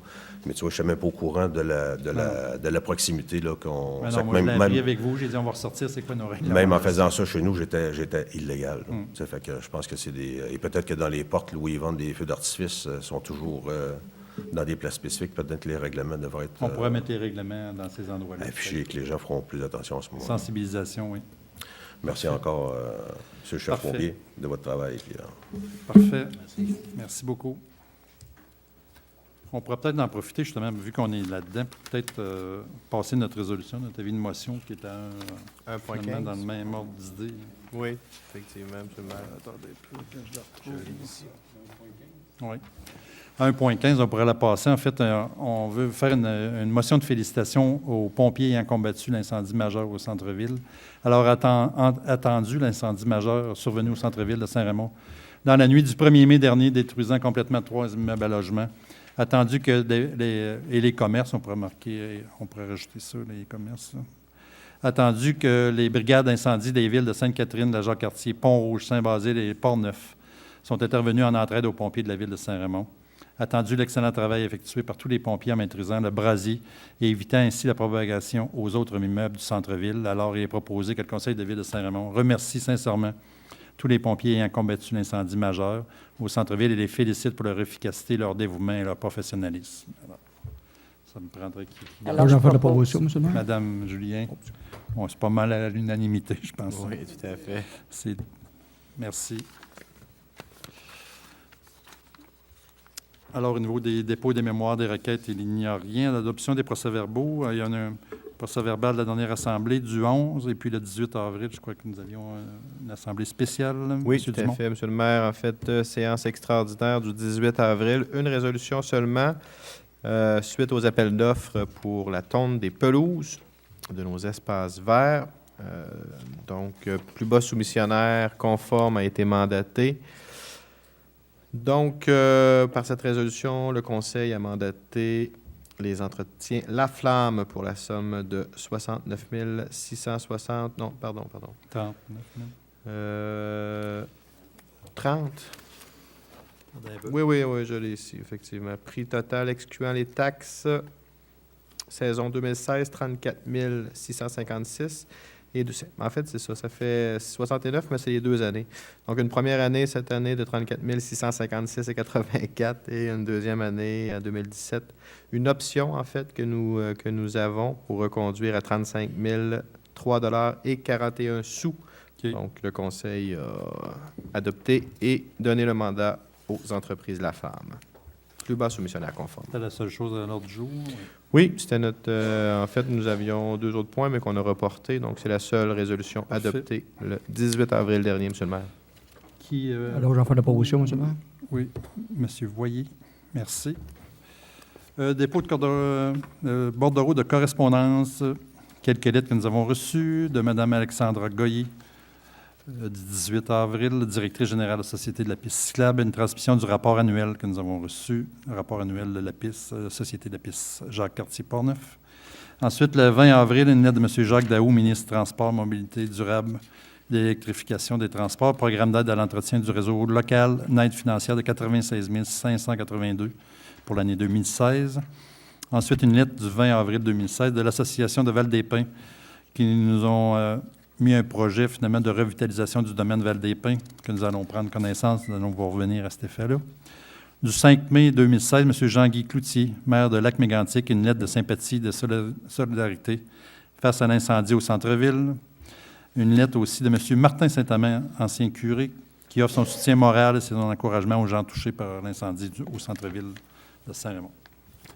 Mais tu vois, je ne suis même pas au courant de la proximité là, qu'on... Non, moi, je l'ai appris avec vous, j'ai dit on va ressortir, c'est quoi nos règles? Même en faisant ça chez nous, j'étais illégal. Ça fait que je pense que c'est des... Et peut-être que dans les portes où ils vendent des feux d'artifice, sont toujours... dans des places spécifiques, peut-être que les règlements devraient être... On pourrait mettre les règlements dans ces endroits-là. Affichés, que les gens feront plus attention à ce moment-là. Sensibilisation, oui. Merci encore, M. le chef-pompier, de votre travail. Puis, parfait. Merci beaucoup. On pourrait peut-être en profiter, justement, vu qu'on est là-dedans, pour peut-être passer notre résolution, notre avis de motion, qui est à 1.15 dans le même ordre d'idée. Oui, effectivement, M. le maire. Attendez un peu, que je la retrouve. Oui. À 1.15, on pourrait la passer. En fait, on veut faire une motion de félicitations aux pompiers ayant combattu l'incendie majeur au centre-ville. Alors, attendu l'incendie majeur survenu au centre-ville de Saint-Raymond dans la nuit du 1er mai dernier, détruisant complètement 3 immeubles à logement. Attendu que les commerces, on pourrait marquer, on pourrait rajouter ça, les commerces. Attendu que les brigades d'incendie des villes de Sainte-Catherine, de la Jacques-Cartier, Pont-Rouge, Saint-Basile et Port-Neuf sont intervenus en entraide aux pompiers de la ville de Saint-Raymond. Attendu l'excellent travail effectué par tous les pompiers en maîtrisant le brasier et évitant ainsi la propagation aux autres immeubles du centre-ville. Alors, il est proposé que le Conseil de ville de Saint-Raymond remercie sincèrement tous les pompiers ayant combattu l'incendie majeur au centre-ville et les félicite pour leur efficacité, leur dévouement et leur professionnalisme. Alors, ça me prendrait qui? Alors, j'en fais la proposition, M. le maire. Madame Julien. Bon, c'est pas mal à l'unanimité, je pense. Oui, tout à fait. Merci. Alors, au niveau des dépôts des mémoires, des requêtes, il n'y a rien. L'adoption des procès-verbaux, il y en a un procès-verbal de la dernière assemblée du 11 et puis le 18 avril, je crois que nous avions une assemblée spéciale. Oui, tout à fait, M. le maire. En fait, séance extraordinaire du 18 avril. Une résolution seulement suite aux appels d'offres pour la tonte des pelouses de nos espaces verts. Donc, plus bas soumissionnaire conforme a été mandaté. Donc, par cette résolution, le Conseil a mandaté les entretiens La Flamme pour la somme de 69 660... Non, pardon. 39 000. 30. Oui, je l'ai ici, effectivement. Prix total excluant les taxes, saison 2016, 34 656. En fait, c'est ça. Ça fait 69, mais c'est les 2 années. Donc, une première année cette année de 34 656 et 84 et une deuxième année en 2017. Une option, en fait, que nous avons pour reconduire à 35 003 et 41 sous. Okay. Donc, le Conseil a adopté et donné le mandat aux entreprises La Femme. Plus bas soumissionnaire conforme. C'était la seule chose à l'ordre du jour? Oui, c'était notre... en fait, nous avions 2 autres points, mais qu'on a reportés. Donc, c'est la seule résolution adoptée le 18 avril dernier, M. le maire. Alors, j'en fais la proposition, M. le maire. Oui, M. Voyer. Merci. Dépôt de bordereau de correspondance. Quelques lettres que nous avons reçues de Mme Alexandra Goyer, du 18 avril, directrice générale de la Société de la piste cyclable, une transmission du rapport annuel que nous avons reçu, le rapport annuel de la piste, Société de la piste Jacques-Cartier-Portneuf. Ensuite, le 20 avril, une lettre de M. Jacques Daou, ministre des Transports, Mobilité durable, l'électrification des transports, programme d'aide à l'entretien du réseau local, une aide financière de 96 582 pour l'année 2016. Ensuite, une lettre du 20 avril 2016 de l'Association de Val-des-Pins qui nous ont mis un projet finalement de revitalisation du domaine Val-des-Pins que nous allons prendre connaissance, nous allons vous revenir à cet effet-là. Du 5 mai 2016, M. Jean-Guy Cloutier, maire de Lac-Mégantic, une lettre de sympathie, de solidarité face à l'incendie au centre-ville. Une lettre aussi de M. Martin Saint-Amand, ancien curé, qui offre son soutien moral et son encouragement aux gens touchés par l'incendie au centre-ville de Saint-Raymond.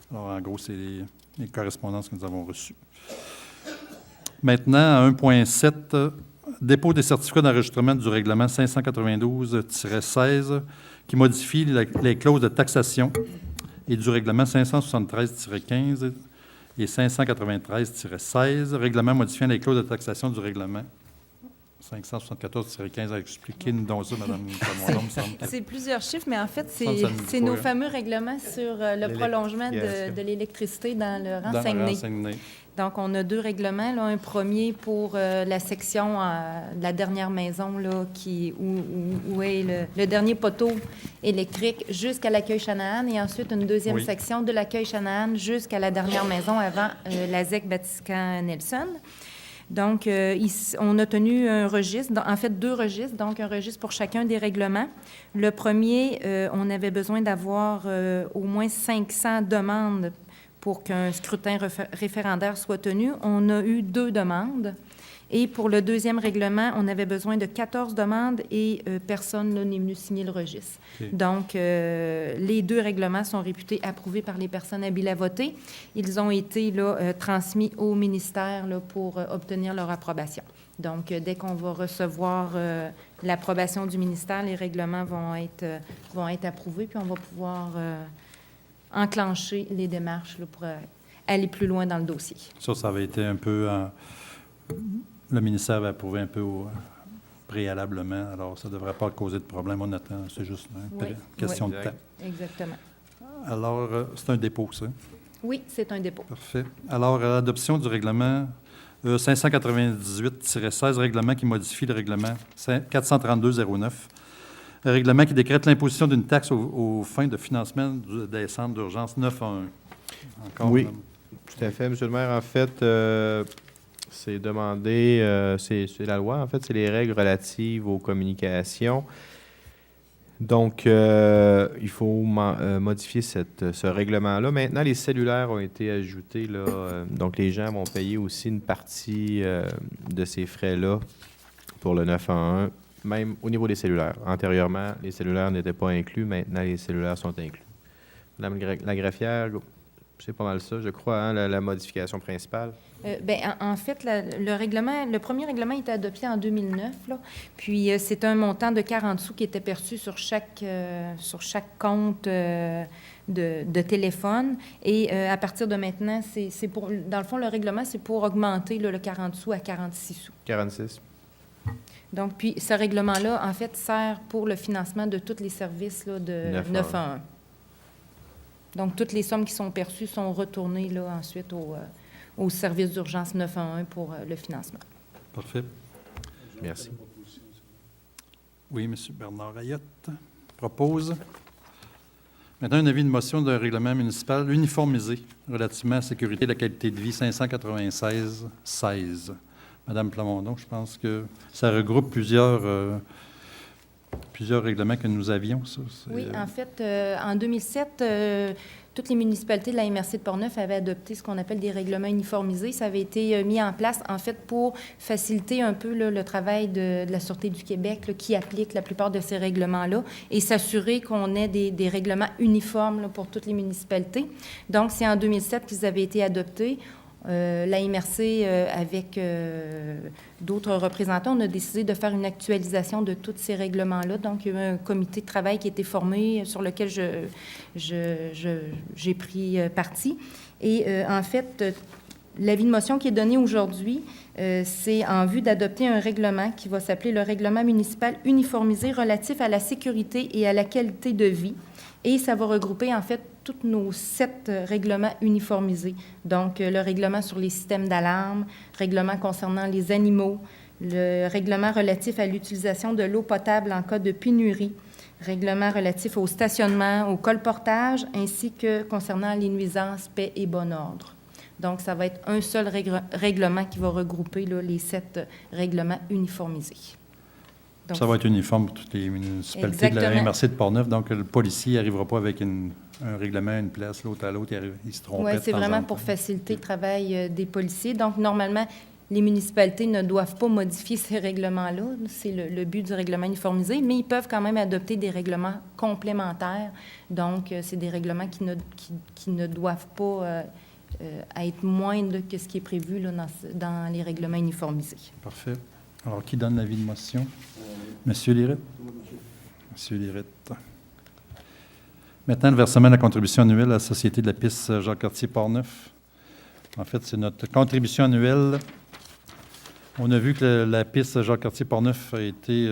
Alors, en gros, c'est les correspondances que nous avons reçues. Maintenant, à 1.7, dépôt des certificats d'enregistrement du règlement 592-16 qui modifie les clauses de taxation et du règlement 573-15 et 593-16, règlement modifiant les clauses de taxation du règlement 574-15. Expliquez-nous donc ça, Mme Plamondon, me semble. C'est plusieurs chiffres, mais en fait, Ça me dit c'est pas, nos hein. fameux règlements sur le prolongement de l'électricité dans le rang Saguenay. Donc, on a 2 règlements. Là, un premier pour la section de la dernière maison là, où est le dernier poteau électrique jusqu'à l'accueil Chanahan, et ensuite une deuxième section de l'accueil Chanahan jusqu'à la dernière maison avant la ZEC Batiscan-Nelson. Donc, on a tenu un registre, en fait 2 registres, donc un registre pour chacun des règlements. Le premier, on avait besoin d'avoir au moins 500 demandes pour qu'un scrutin référendaire soit tenu. On a eu 2 demandes. Et pour le deuxième règlement, on avait besoin de 14 demandes et personne n'est venu signer le registre. Okay. Donc, les 2 règlements sont réputés approuvés par les personnes habiles à voter. Ils ont été là, transmis au ministère là, pour obtenir leur approbation. Donc, dès qu'on va recevoir l'approbation du ministère, les règlements vont être approuvés, puis on va pouvoir enclencher les démarches là, pour aller plus loin dans le dossier. Ça avait été un peu... Le ministère avait approuvé un peu préalablement, alors ça ne devrait pas causer de problème, on attend, c'est juste une question de temps. Exactement. Alors, c'est un dépôt, ça? Oui, c'est un dépôt. Parfait. Alors, à l'adoption du règlement 598-16, règlement qui modifie le règlement 432-09, un règlement qui décrète l'imposition d'une taxe aux fins de financement des centres d'urgence 911. Encore, oui, tout à fait, M. le maire. En fait, c'est demandé, c'est la loi, en fait, c'est les règles relatives aux communications. Donc, il faut modifier ce règlement-là. Maintenant, les cellulaires ont été ajoutés, là, donc les gens vont payer aussi une partie de ces frais-là pour le 911, même au niveau des cellulaires. Antérieurement, les cellulaires n'étaient pas inclus, maintenant, les cellulaires sont inclus. Madame la greffière, c'est pas mal ça, je crois, hein, la modification principale. En fait, le premier règlement a été adopté en 2009, là, puis c'est un montant de 40 sous qui était perçu sur chaque compte de téléphone. Et à partir de maintenant, c'est pour, dans le fond, le règlement, c'est pour augmenter là, le 40 sous à 46 sous. 46. Donc, puis ce règlement-là, en fait, sert pour le financement de tous les services là, de 911. Donc, toutes les sommes qui sont perçues sont retournées là, ensuite au service d'urgence 911 pour le financement. Parfait. Merci. Oui, M. Bernard Ayotte propose. Maintenant, un avis de motion d'un règlement municipal uniformisé relativement à la sécurité et la qualité de vie 596-16. Madame Plamondon, je pense que ça regroupe plusieurs règlements que nous avions. Ça, oui, en fait, en 2007, toutes les municipalités de la MRC de Portneuf avaient adopté ce qu'on appelle des règlements uniformisés. Ça avait été mis en place, en fait, pour faciliter un peu là, le travail de la Sûreté du Québec là, qui applique la plupart de ces règlements-là et s'assurer qu'on ait des règlements uniformes là, pour toutes les municipalités. Donc, c'est en 2007 qu'ils avaient été adoptés. La MRC, avec d'autres représentants, on a décidé de faire une actualisation de tous ces règlements-là. Donc, il y a eu un comité de travail qui a été formé sur lequel j'ai pris parti. Et en fait, l'avis de motion qui est donné aujourd'hui, c'est en vue d'adopter un règlement qui va s'appeler le règlement municipal uniformisé relatif à la sécurité et à la qualité de vie. Et ça va regrouper, en fait, tous nos 7 règlements uniformisés. Donc, le règlement sur les systèmes d'alarme, règlement concernant les animaux, le règlement relatif à l'utilisation de l'eau potable en cas de pénurie, règlement relatif au stationnement, au colportage, ainsi que concernant les nuisances, paix et bon ordre. Donc, ça va être un seul règlement qui va regrouper là, les 7 règlements uniformisés. Donc, ça va être uniforme pour toutes les municipalités de la MRC de Portneuf. Donc, le policier n'arrivera pas avec un règlement, une place, l'autre à l'autre. Il se trompe. Oui, c'est vraiment pour faciliter le travail des policiers. Donc, normalement, les municipalités ne doivent pas modifier ces règlements-là. C'est le but du règlement uniformisé, mais ils peuvent quand même adopter des règlements complémentaires. Donc, c'est des règlements qui ne doivent pas être moindres que ce qui est prévu là, dans les règlements uniformisés. Parfait. Alors, qui donne l'avis de motion? Monsieur Lirette? Monsieur Lirette. Maintenant, le versement de la contribution annuelle à la Société de la piste Jacques-Cartier-Portneuf. En fait, c'est notre contribution annuelle. On a vu que la piste Jacques-Cartier-Portneuf a été...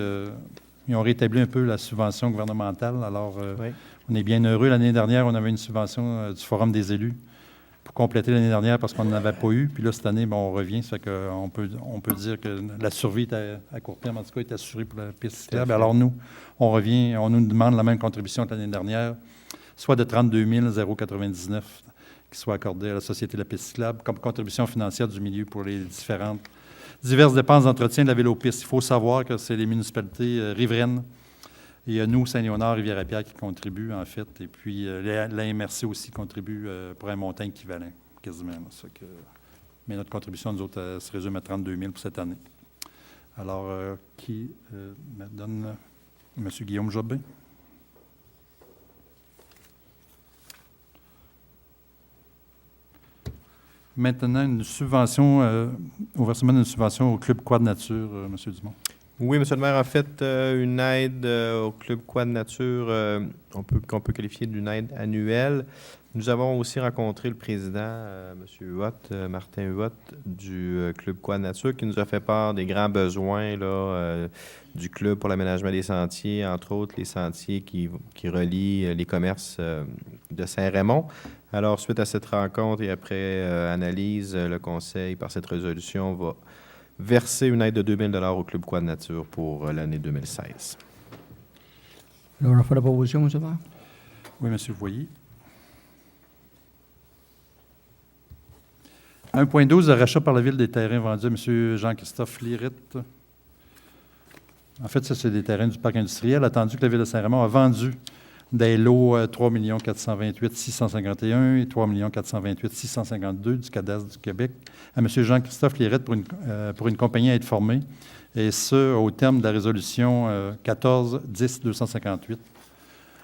ils ont rétabli un peu la subvention gouvernementale. Alors, on est bien heureux. L'année dernière, on avait une subvention du Forum des élus pour compléter l'année dernière parce qu'on n'en avait pas eu. Puis là, cette année, on revient. Ça fait qu'on peut dire que la survie à court terme, en tout cas, est assurée pour la piste cyclable. Alors nous, on revient, on nous demande la même contribution que l'année dernière, soit de 32 099 qui soit accordée à la Société de la piste cyclable comme contribution financière du milieu pour les diverses dépenses d'entretien de la vélopiste. Il faut savoir que c'est les municipalités riveraines et nous, Saint-Léonard, Rivière-à-Pierre, qui contribuent, en fait. Et puis, la MRC aussi contribue pour un montant équivalent, quasiment. Mais notre contribution, nous autres, se résume à 32 000 pour cette année. Alors, qui me donne... M. Guillaume Jobin. Maintenant, une subvention, au versement d'une subvention au Club Quad Nature, M. Dumont. Oui, M. le maire, en fait, une aide au Club Quad Nature qu'on peut qualifier d'une aide annuelle. Nous avons aussi rencontré le président, M. Huot, Martin Huot, du Club Quad Nature, qui nous a fait part des grands besoins là, du club pour l'aménagement des sentiers, entre autres les sentiers qui relient les commerces de Saint-Raymond. Alors, suite à cette rencontre et après analyse, le Conseil, par cette résolution, va verser une aide de 2 000 $ au Club Quad Nature pour l'année 2016. Alors, on a fait la proposition, M. le maire? Oui, M. Voyer. 1.12, le rachat par la Ville des terrains vendus à M. Jean-Christophe Lirette. En fait, ça, c'est des terrains du parc industriel, attendu que la Ville de Saint-Raymond a vendu des lots 3 428 651 et 3 428 652 du cadastre du Québec à M. Jean-Christophe Lirette pour une compagnie à être formée, et ce, au terme de la résolution 14-10-258.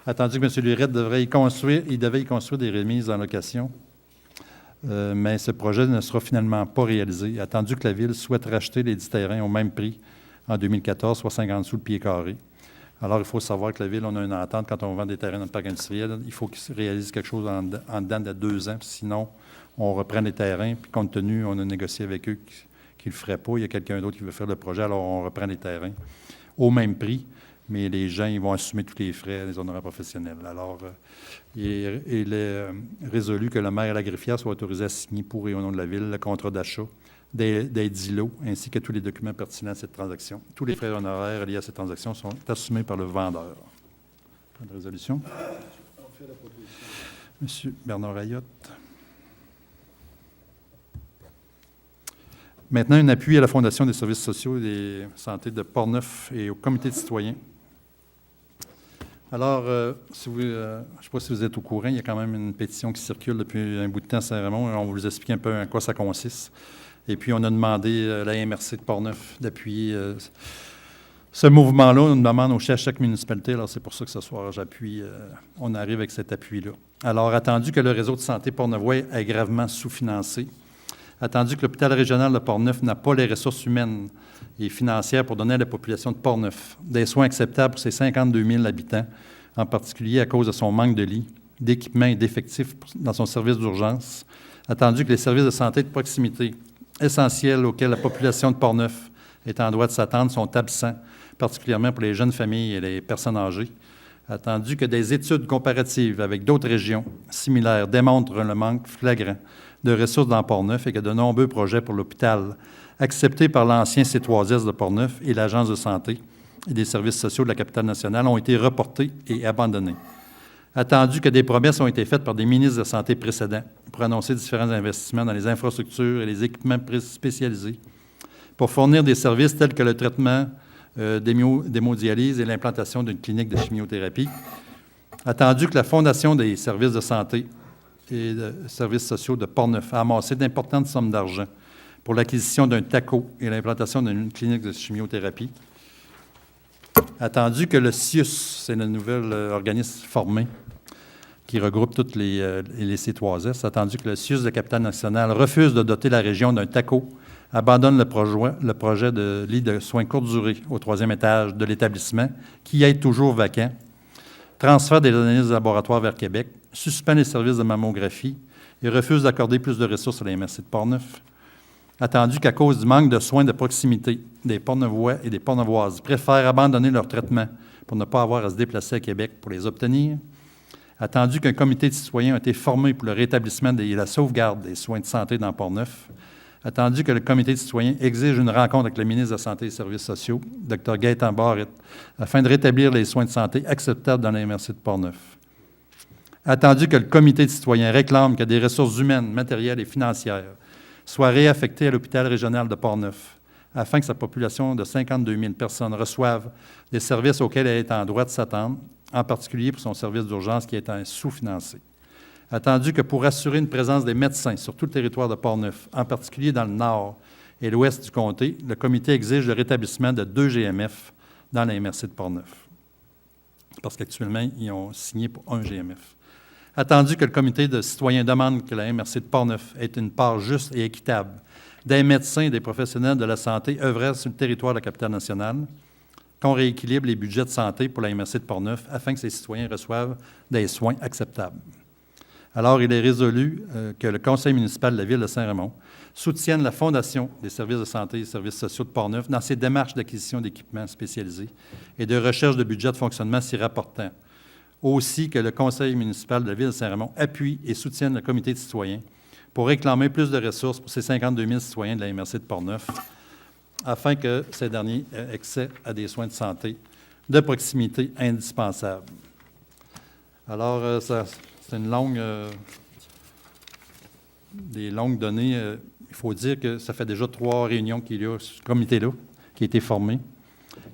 Attendu que M. Lirette devait y construire des remises en location, mais ce projet ne sera finalement pas réalisé, attendu que la Ville souhaite racheter les 10 terrains au même prix en 2014, soit 50 sous le pied carré. Alors, il faut savoir que la Ville, on a une entente quand on vend des terrains dans le parc industriel. Il faut qu'ils réalisent quelque chose en dedans de 2 ans. Sinon, on reprend les terrains. Puis, compte tenu, on a négocié avec eux qu'ils ne le feraient pas. Il y a quelqu'un d'autre qui veut faire le projet. Alors, on reprend les terrains au même prix. Mais les gens, ils vont assumer tous les frais, les honoraires professionnels. Alors, il est résolu que le maire et la greffière soient autorisés à signer pour et au nom de la Ville le contrat d'achat des 10 lots, ainsi que tous les documents pertinents à cette transaction. Tous les frais honoraires liés à cette transaction sont assumés par le vendeur. Pas de résolution. Monsieur Bernard Ayotte. Maintenant, un appui à la Fondation des services sociaux et des santé de Portneuf et au comité de citoyens. Alors, je ne sais pas si vous êtes au courant, il y a quand même une pétition qui circule depuis un bout de temps à Saint-Raymond. On va vous expliquer un peu à quoi ça consiste. Et puis, on a demandé à la MRC de Portneuf d'appuyer ce mouvement-là. On demande au chef de chaque municipalité. Alors, c'est pour ça que ce soir, j'appuie. On arrive avec cet appui-là. Alors, attendu que le réseau de santé portneuvois est gravement sous-financé, attendu que l'hôpital régional de Portneuf n'a pas les ressources humaines et financières pour donner à la population de Portneuf des soins acceptables pour ses 52 000 habitants, en particulier à cause de son manque de lits, d'équipements et d'effectifs dans son service d'urgence, attendu que les services de santé de proximité essentiels auxquels la population de Portneuf est en droit de s'attendre sont absents, particulièrement pour les jeunes familles et les personnes âgées, attendu que des études comparatives avec d'autres régions similaires démontrent le manque flagrant de ressources dans Portneuf et que de nombreux projets pour l'hôpital acceptés par l'ancien C3S de Portneuf et l'Agence de santé et des services sociaux de la capitale nationale ont été reportés et abandonnés. Attendu que des promesses ont été faites par des ministres de la Santé précédents pour annoncer différents investissements dans les infrastructures et les équipements spécialisés pour fournir des services tels que le traitement d'hémodialyse et l'implantation d'une clinique de chimiothérapie. Attendu que la Fondation des services de santé et de services sociaux de Portneuf a amassé d'importantes sommes d'argent pour l'acquisition d'un TACO et l'implantation d'une clinique de chimiothérapie. Attendu que le CIUS, c'est le nouvel organisme formé qui regroupe toutes les C3S, attendu que le CIUS de Capitale-Nationale refuse de doter la région d'un TACO, abandonne le projet de lit de soins courte durée au 3e étage de l'établissement, qui est toujours vacant, transfère des analyses de laboratoire vers Québec, suspend les services de mammographie et refuse d'accorder plus de ressources à la MRC de Portneuf. Attendu qu'à cause du manque de soins de proximité, des Portneuvois et des Portneuvoises préfèrent abandonner leur traitement pour ne pas avoir à se déplacer à Québec pour les obtenir. Attendu qu'un comité de citoyens a été formé pour le rétablissement et la sauvegarde des soins de santé dans Portneuf. Attendu que le comité de citoyens exige une rencontre avec le ministre de la Santé et des Services sociaux, Dr Gaëtan Barrette, afin de rétablir les soins de santé acceptables dans la MRC de Portneuf. Attendu que le comité de citoyens réclame que des ressources humaines, matérielles et financières soient réaffectées à l'hôpital régional de Portneuf, afin que sa population de 52 000 personnes reçoive des services auxquels elle est en droit de s'attendre, en particulier pour son service d'urgence qui est sous-financé. Attendu que pour assurer une présence des médecins sur tout le territoire de Portneuf, en particulier dans le nord et l'ouest du comté, le comité exige le rétablissement de 2 GMF dans la MRC de Portneuf. Parce qu'actuellement, ils ont signé pour 1 GMF. Attendu que le comité de citoyens demande que la MRC de Portneuf ait une part juste et équitable des médecins et des professionnels de la santé œuvrant sur le territoire de la Capitale-Nationale, qu'on rééquilibre les budgets de santé pour la MRC de Portneuf afin que ces citoyens reçoivent des soins acceptables. Alors, il est résolu que le conseil municipal de la Ville de Saint-Raymond soutienne la Fondation des services de santé et des services sociaux de Portneuf dans ses démarches d'acquisition d'équipements spécialisés et de recherche de budget de fonctionnement s'y rapportant. Aussi, que le conseil municipal de la Ville de Saint-Raymond appuie et soutienne le comité de citoyens pour réclamer plus de ressources pour ces 52 000 citoyens de la MRC de Portneuf, afin que ces derniers aient accès à des soins de santé de proximité indispensables. Alors, c'est une des longues données. Il faut dire que ça fait déjà 3 réunions qu'il y a ce comité-là, qui a été formé,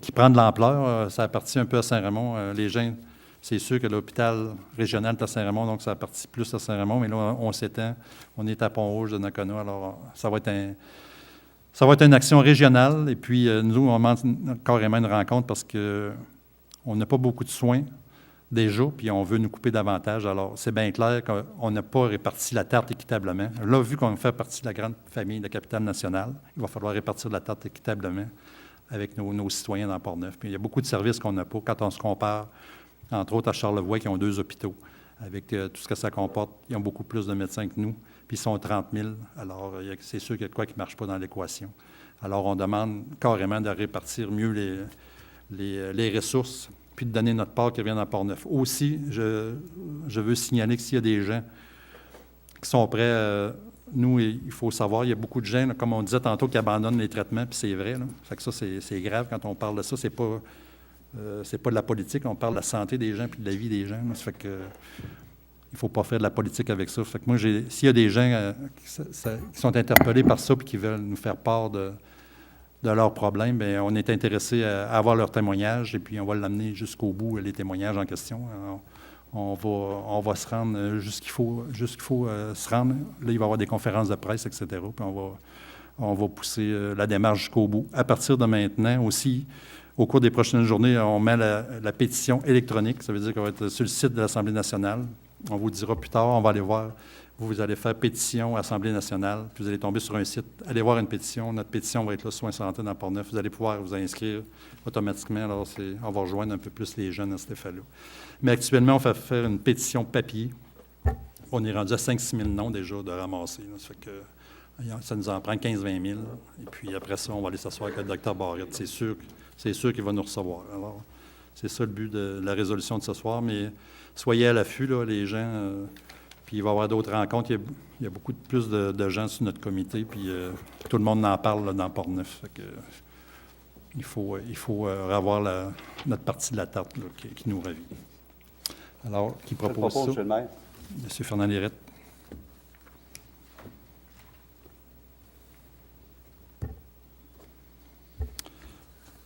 qui prend de l'ampleur. Ça appartient un peu à Saint-Raymond. Les gens, c'est sûr que l'hôpital régional est à Saint-Raymond, donc ça appartient plus à Saint-Raymond, mais là, on s'étend. On est à Pont-Rouge de Nakona, alors ça va être une action régionale. Et puis, nous, on demande carrément une rencontre parce qu'on n'a pas beaucoup de soins déjà, puis on veut nous couper davantage. Alors, c'est bien clair qu'on n'a pas réparti la tarte équitablement. Là, vu qu'on fait partie de la grande famille de la Capitale-Nationale, il va falloir répartir la tarte équitablement avec nos citoyens dans Portneuf. Puis il y a beaucoup de services qu'on n'a pas quand on se compare, entre autres à Charlevoix, qui ont 2 hôpitaux. Avec tout ce que ça comporte, ils ont beaucoup plus de médecins que nous, puis ils sont 30 000. Alors, c'est sûr qu'il y a de quoi qui ne marche pas dans l'équation. Alors, on demande carrément de répartir mieux les ressources, puis de donner notre part qui vient dans Portneuf. Aussi, je veux signaler que s'il y a des gens qui sont prêts, nous, il faut savoir, il y a beaucoup de gens, là, comme on disait tantôt, qui abandonnent les traitements, puis c'est vrai. Là. Fait que ça, c'est grave quand on parle de ça. C'est pas de la politique, on parle de la santé des gens puis de la vie des gens. Là. Ça fait que il ne faut pas faire de la politique avec ça. Fait que moi, s'il y a des gens qui sont interpellés par ça et qui veulent nous faire part de leurs problèmes, bien, on est intéressé à avoir leur témoignage et puis on va l'amener jusqu'au bout, les témoignages en question. Alors, on va se rendre jusqu'il faut se rendre. Là, il va y avoir des conférences de presse, etc. Puis on va pousser la démarche jusqu'au bout. À partir de maintenant aussi, au cours des prochaines journées, on met la pétition électronique. Ça veut dire qu'on va être sur le site de l'Assemblée nationale. On vous dira plus tard, on va aller voir. Vous allez faire pétition Assemblée nationale, puis vous allez tomber sur un site. Allez voir une pétition. Notre pétition va être là, Soins santé dans Portneuf. Vous allez pouvoir vous inscrire automatiquement. Alors, on va rejoindre un peu plus les jeunes à cet effet-là. Mais actuellement, on fait faire une pétition papier. On est rendu à 5 000 6 000 noms déjà de ramasser. Là. Ça fait que ça nous en prend 15-20 000. Et puis après ça, on va aller s'asseoir avec le Dr Barrette. C'est sûr qu'il va nous recevoir. Alors, c'est ça le but de la résolution de ce soir. Mais soyez à l'affût, là, les gens. Puis il va y avoir d'autres rencontres. Il y a beaucoup plus de gens sur notre comité. Puis tout le monde en parle là, dans Portneuf. Fait que, il faut avoir notre partie de la tarte là, qui nous ravit. Alors, qui propose ça? Monsieur le maire. M. Fernand Lérette.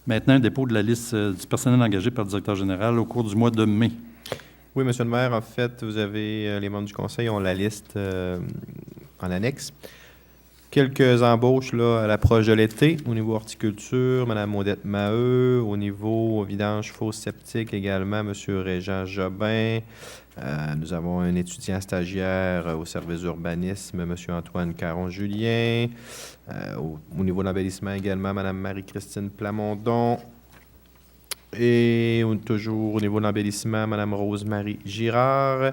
Maintenant, un dépôt de la liste du personnel engagé par le directeur général au cours du mois de mai. Oui, Monsieur le maire, en fait, vous avez, les membres du conseil ont la liste en annexe. Quelques embauches là, à l'approche de l'été, au niveau horticulture, Mme Odette Maheu, au niveau vidange fosse septique également, M. Régent Jobin. Nous avons un étudiant stagiaire au service d'urbanisme, M. Antoine Caron-Julien. Au niveau de l'embellissement également, Mme Marie-Christine Plamondon. Et toujours au niveau de l'embellissement, Mme Rose-Marie Girard.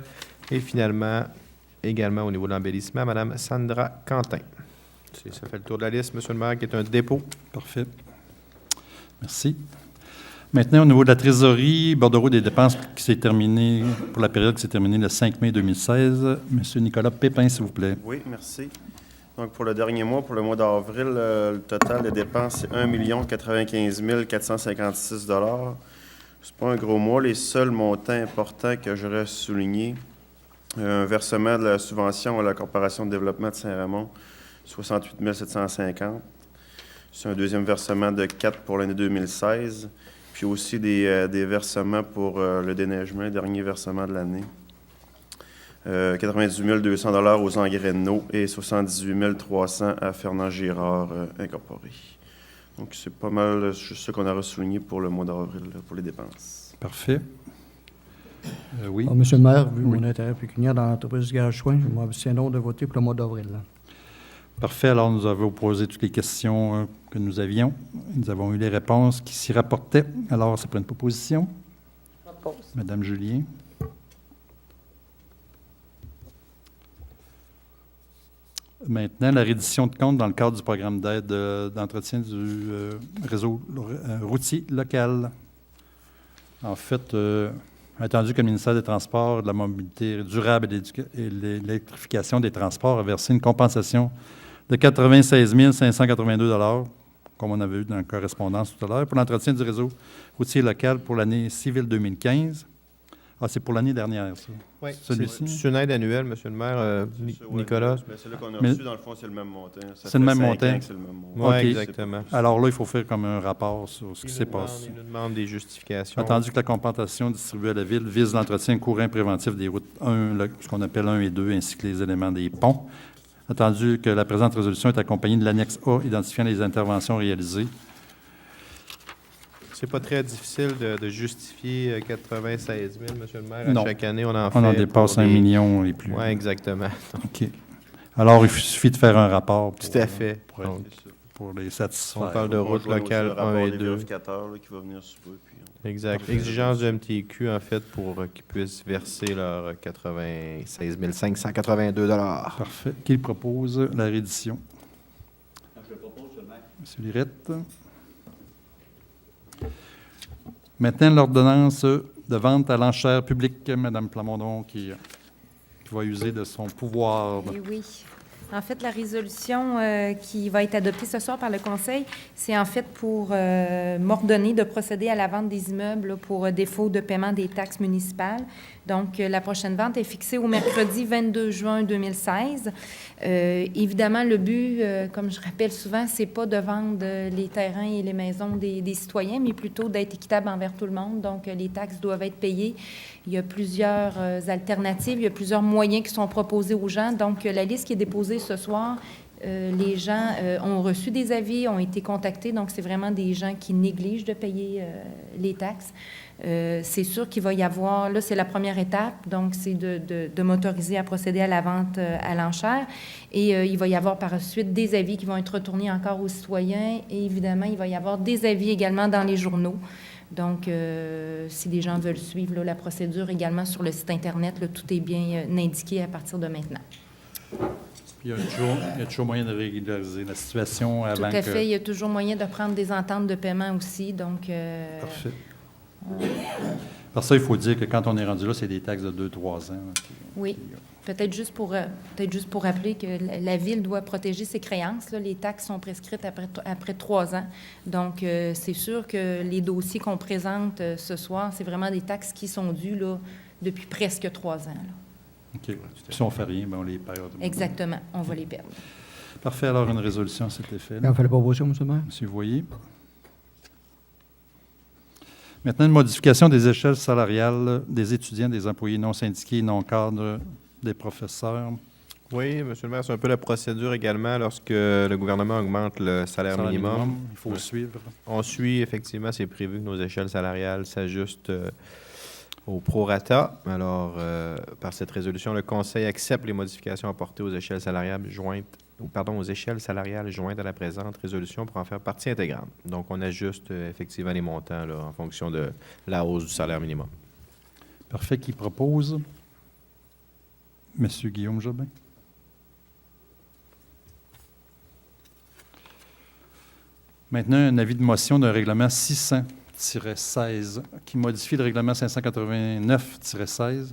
Et finalement, également au niveau de l'embellissement, Mme Sandra Quentin. Ça fait le tour de la liste, M. le maire, qui est un dépôt. Parfait. Merci. Maintenant, au niveau de la trésorerie, bordereau des dépenses qui s'est terminé, pour la période qui s'est terminée le 5 mai 2016. M. Nicolas Pépin, s'il vous plaît. Oui, merci. Donc, pour le dernier mois, pour le mois d'avril, le total des dépenses, c'est 1 95 456 $. C'est pas un gros mois. Les seuls montants importants que j'aurais soulignés, un versement de la subvention à la Corporation de développement de Saint-Raymond, 68 750. C'est un deuxième versement de 4 pour l'année 2016. Puis aussi des versements pour le déneigement, le dernier versement de l'année. 98 200 $ aux engrais Renault et 78 300 à Fernand Girard Incorporé. Donc, c'est pas mal juste ce qu'on aura souligné pour le mois d'avril pour les dépenses. Parfait. Oui. Monsieur le maire, vu mon intérêt pécuniaire dans l'entreprise du Garage Soin, je m'abstiendrai de voter pour le mois d'avril. Parfait. Alors, nous avons posé toutes les questions que nous avions. Nous avons eu les réponses qui s'y rapportaient. Alors, ça prend une proposition. Madame Julien. Maintenant, la reddition de comptes dans le cadre du programme d'aide d'entretien du réseau routier local. En fait, attendu que le ministère des Transports, de la mobilité durable et l'électrification des transports a versé une compensation de 96 582 $, comme on avait eu dans la correspondance tout à l'heure, pour l'entretien du réseau routier local pour l'année civile 2015. Ah, c'est pour l'année dernière, ça. Oui, celui-ci. C'est une aide annuelle, M. le maire. Nicolas. Mais c'est là qu'on a reçu, dans le fond, c'est le même montant. C'est le même montant. C'est le même montant. Oui, okay. Exactement. Alors là, il faut faire comme un rapport sur ce qui s'est passé. Il nous demande des justifications. Attendu que la compensation distribuée à la Ville vise l'entretien courant préventif des routes 1, ce qu'on appelle 1 et 2, ainsi que les éléments des ponts. Attendu que la présente résolution est accompagnée de l'annexe A identifiant les interventions réalisées. C'est pas très difficile de justifier 96 000, M. le maire. Non. À chaque année, on en dépasse 1 million et plus. Oui, exactement. OK. Alors, il suffit de faire un rapport. Tout à fait. Pour les satisfaire. On parle de route locale 1 et 2. Qui va venir sur eux, puis exact. Parfait. Exigence du MTQ, en fait, pour qu'ils puissent verser leurs 96 582 $. Parfait. Qui propose la reddition? Je le propose, M. le maire. M. Lirette. Maintenant, l'ordonnance de vente à l'enchère publique, Mme Plamondon, qui va user de son pouvoir. Et oui. En fait, la résolution qui va être adoptée ce soir par le Conseil, c'est en fait pour m'ordonner de procéder à la vente des immeubles là, pour défaut de paiement des taxes municipales. Donc, la prochaine vente est fixée au mercredi 22 juin 2016. Évidemment, le but, comme je rappelle souvent, c'est pas de vendre les terrains et les maisons des citoyens, mais plutôt d'être équitable envers tout le monde. Donc, les taxes doivent être payées. Il y a plusieurs alternatives, il y a plusieurs moyens qui sont proposés aux gens. Donc, la liste qui est déposée ce soir, les gens ont reçu des avis, ont été contactés. Donc, c'est vraiment des gens qui négligent de payer les taxes. C'est sûr qu'il va y avoir, là, c'est la première étape, donc c'est de m'autoriser à procéder à la vente à l'enchère. Et il va y avoir par la suite des avis qui vont être retournés encore aux citoyens. Et évidemment, il va y avoir des avis également dans les journaux. Donc, si les gens veulent suivre là, la procédure également sur le site Internet, là, tout est bien indiqué à partir de maintenant. Il y a toujours moyen de régulariser la situation avant que... Tout à fait. Il y a toujours moyen de prendre des ententes de paiement aussi. Donc, parfait. Par ça, il faut dire que quand on est rendu là, c'est des taxes de 2-3 ans. Oui. Peut-être juste pour rappeler que la Ville doit protéger ses créances. Là. Les taxes sont prescrites après 3 ans. Donc, c'est sûr que les dossiers qu'on présente ce soir, c'est vraiment des taxes qui sont dues là, depuis presque 3 ans. Là. OK. Puis si on ne fait rien, bien, on les perd. Exactement. On va les perdre. Parfait. Alors, une résolution à cet effet. On fait la proposition, M. le maire. M. Voyer. Maintenant, une modification des échelles salariales des étudiants, des employés non syndiqués, non cadres, des professeurs. Oui, M. le maire, c'est un peu la procédure également lorsque le gouvernement augmente le salaire minimum. Il faut suivre. On suit, effectivement, c'est prévu que nos échelles salariales s'ajustent au prorata. Alors, par cette résolution, le Conseil accepte les modifications apportées aux échelles salariales jointes à la présente résolution pour en faire partie intégrante. Donc, on ajuste effectivement les montants là, en fonction de la hausse du salaire minimum. Parfait. Qui propose? Monsieur Guillaume Jobin. Maintenant, un avis de motion d'un règlement 600-16 qui modifie le règlement 589-16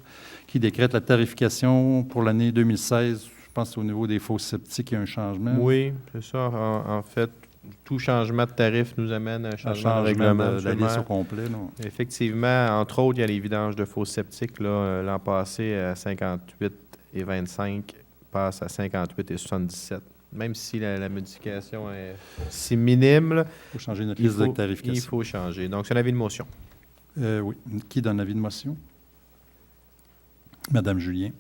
qui décrète la tarification pour l'année 2016. Je pense qu'au niveau des fosses septiques, il y a un changement. Oui, c'est ça. En fait, tout changement de tarif nous amène à un changement de règlement. De la liste au complet. Non? Effectivement, entre autres, il y a les vidanges de fosses septiques. L'an passé, à 58,25 passe à 58,77. Même si la modification est si minime, il faut changer notre liste de tarification. Il faut changer. Donc, c'est un avis de motion. Oui. Qui donne l'avis de motion? Madame Julien.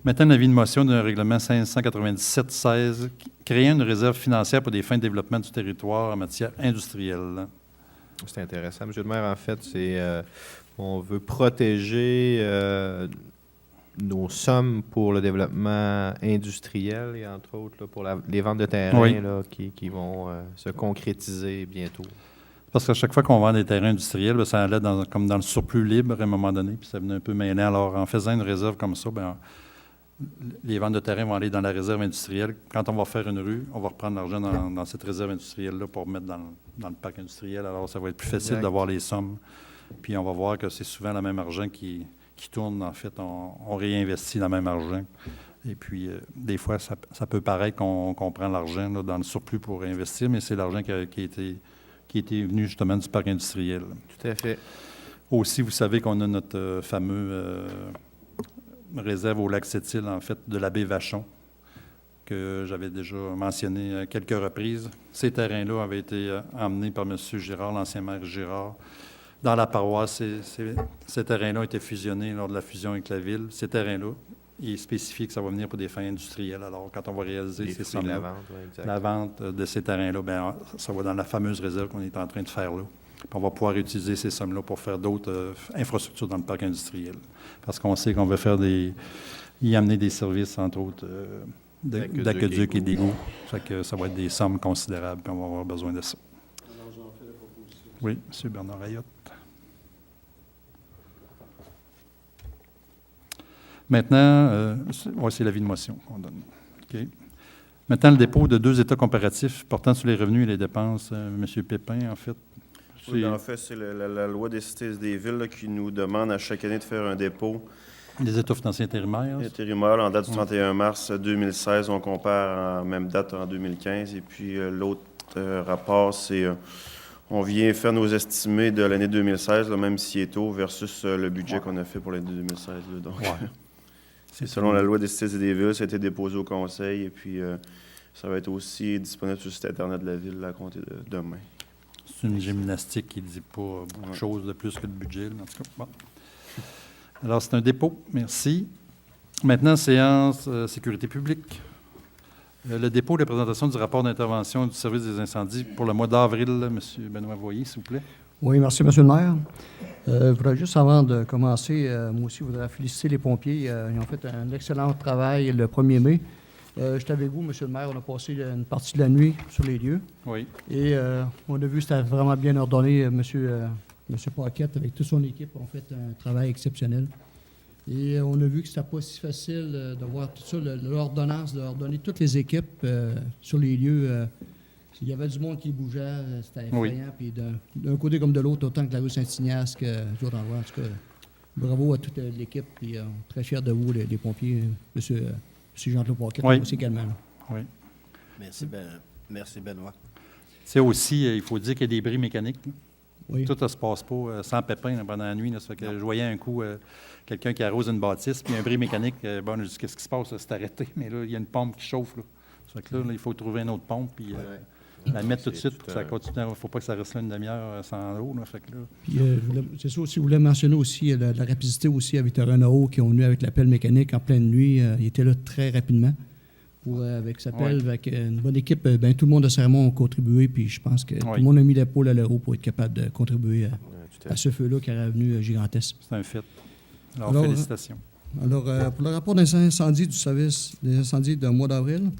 Maintenant, un avis de motion d'un règlement 597-16 créant une réserve financière pour des fins de développement du territoire en matière industrielle. C'est intéressant. Monsieur le maire, en fait, on veut protéger nos sommes pour le développement industriel et entre autres là, pour les ventes de terrain là, qui vont se concrétiser bientôt. Parce qu'à chaque fois qu'on vend des terrains industriels, bien, ça allait comme dans le surplus libre à un moment donné, puis ça venait un peu mêler. Alors, en faisant une réserve comme ça, bien, les ventes de terrain vont aller dans la réserve industrielle. Quand on va faire une rue, on va reprendre l'argent dans cette réserve industrielle-là pour mettre dans le parc industriel. Alors, ça va être plus facile d'avoir les sommes. Puis, on va voir que c'est souvent le même argent qui tourne. En fait, on réinvestit le même argent. Et puis, des fois, ça peut paraître qu'on prend l'argent là, dans le surplus pour réinvestir, mais c'est l'argent qui était venu justement du parc industriel. Tout à fait. Aussi, vous savez qu'on a notre fameux réserve au lac Sept-Îles, en fait, de la baie Vachon, que j'avais déjà mentionné à quelques reprises. Ces terrains-là avaient été emmenés par M. Girard, l'ancien maire Girard, dans la paroisse. Ces terrains-là ont été fusionnés lors de la fusion avec la ville. Ces terrains-là, il est spécifié que ça va venir pour des fins industrielles. Alors, quand on va réaliser ces sommes-là, la vente de ces terrains-là, bien, ça va dans la fameuse réserve qu'on est en train de faire là. Puis on va pouvoir utiliser ces sommes-là pour faire d'autres infrastructures dans le parc industriel. Parce qu'on sait qu'on veut y amener des services, entre autres, d'aqueduc et d'égouts. Fait que ça va être des sommes considérables, puis on va avoir besoin de ça. Alors, j'en fais la proposition. Oui, M. Bernard Ayotte. Maintenant, c'est l'avis de motion qu'on donne. Okay. Maintenant, le dépôt de 2 états comparatifs portant sur les revenus et les dépenses. M. Pépin, en fait. Oui, en fait, c'est la loi des cités et des villes là, qui nous demande à chaque année de faire un dépôt. Les états financiers intérimaires. Intérimaires, en date du 31 mars 2016. On compare en même date en 2015. Et puis, l'autre rapport, c'est... on vient faire nos estimés de l'année 2016, là, même s'il est tôt, versus le budget qu'on a fait pour l'année 2016. Là, donc, c'est selon la loi des cités et des villes, ça a été déposé au conseil et puis ça va être aussi disponible sur le site Internet de la ville à compter de demain. C'est une gymnastique qui ne dit pas beaucoup de choses de plus que le budget. Là, en tout cas. Bon. Alors, c'est un dépôt. Merci. Maintenant, séance sécurité publique. Le dépôt de la présentation du rapport d'intervention du service des incendies pour le mois d'avril. M. Benoît Voyer, s'il vous plaît. Oui, merci, M. le maire. Je voudrais juste, avant de commencer, moi aussi, je voudrais féliciter les pompiers. Ils ont fait un excellent travail le 1er mai. J'étais avec vous, M. le maire. On a passé une partie de la nuit sur les lieux. Oui. Et on a vu que c'était vraiment bien ordonné. M. Paquette, avec toute son équipe, ont fait un travail exceptionnel. Et on a vu que c'était pas si facile de voir tout ça, l'ordonnance, d'ordonner toutes les équipes sur les lieux. Il y avait du monde qui bougeait, c'était effrayant. Oui. Puis d'un côté comme de l'autre, autant que la rue Saint-Ignace que d'autres endroits. En tout cas, bravo à toute l'équipe. Puis très fiers de vous, les pompiers, M. Jean-Claude Paquette, aussi également. Oui. Merci, Benoît. C'est aussi, il faut dire qu'il y a des bris mécaniques. Oui. Tout ne se passe pas sans pépin là, pendant la nuit. Là, ça fait que je voyais un coup quelqu'un qui arrose une bâtisse, puis un bris mécanique. Bon, je dis, qu'est-ce qui se passe? C'est arrêté. Mais là, il y a une pompe qui chauffe. Là. Ça fait que là, il faut trouver une autre pompe. Puis, La mettre tout de suite, ça continue. Il ne faut pas que ça reste là une demi-heure sans eau. Là, fait que là... Puis, c'est ça aussi, je voulais mentionner aussi la rapidité aussi avec le Renault qui ont venu avec la pelle mécanique en pleine nuit. Il était là très rapidement avec sa pelle. Avec une bonne équipe, tout le monde de Saint-Raymond a contribué. Puis je pense que tout le monde a mis l'épaule à l'euro pour être capable de contribuer à ce feu-là qui est revenu gigantesque. C'est un fait. Alors félicitations. Alors, pour le rapport des incendies du service des incendies du mois d'avril,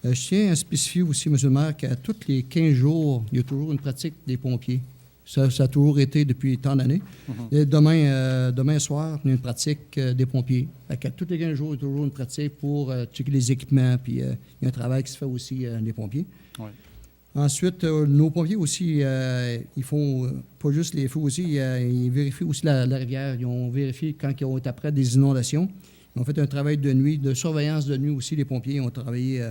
je tiens à spécifier aussi, M. le maire, qu'à tous les 15 jours, il y a toujours une pratique des pompiers. Ça a toujours été depuis tant d'années. Et demain soir, il y a une pratique des pompiers. À tous les 15 jours, il y a toujours une pratique pour checker les équipements. Puis il y a un travail qui se fait aussi des pompiers. Oui. Ensuite, nos pompiers aussi, ils font pas juste les feux aussi, ils vérifient aussi la rivière. Ils ont vérifié quand ils ont été après des inondations. Ils ont fait un travail de nuit, de surveillance de nuit aussi. Les pompiers ont travaillé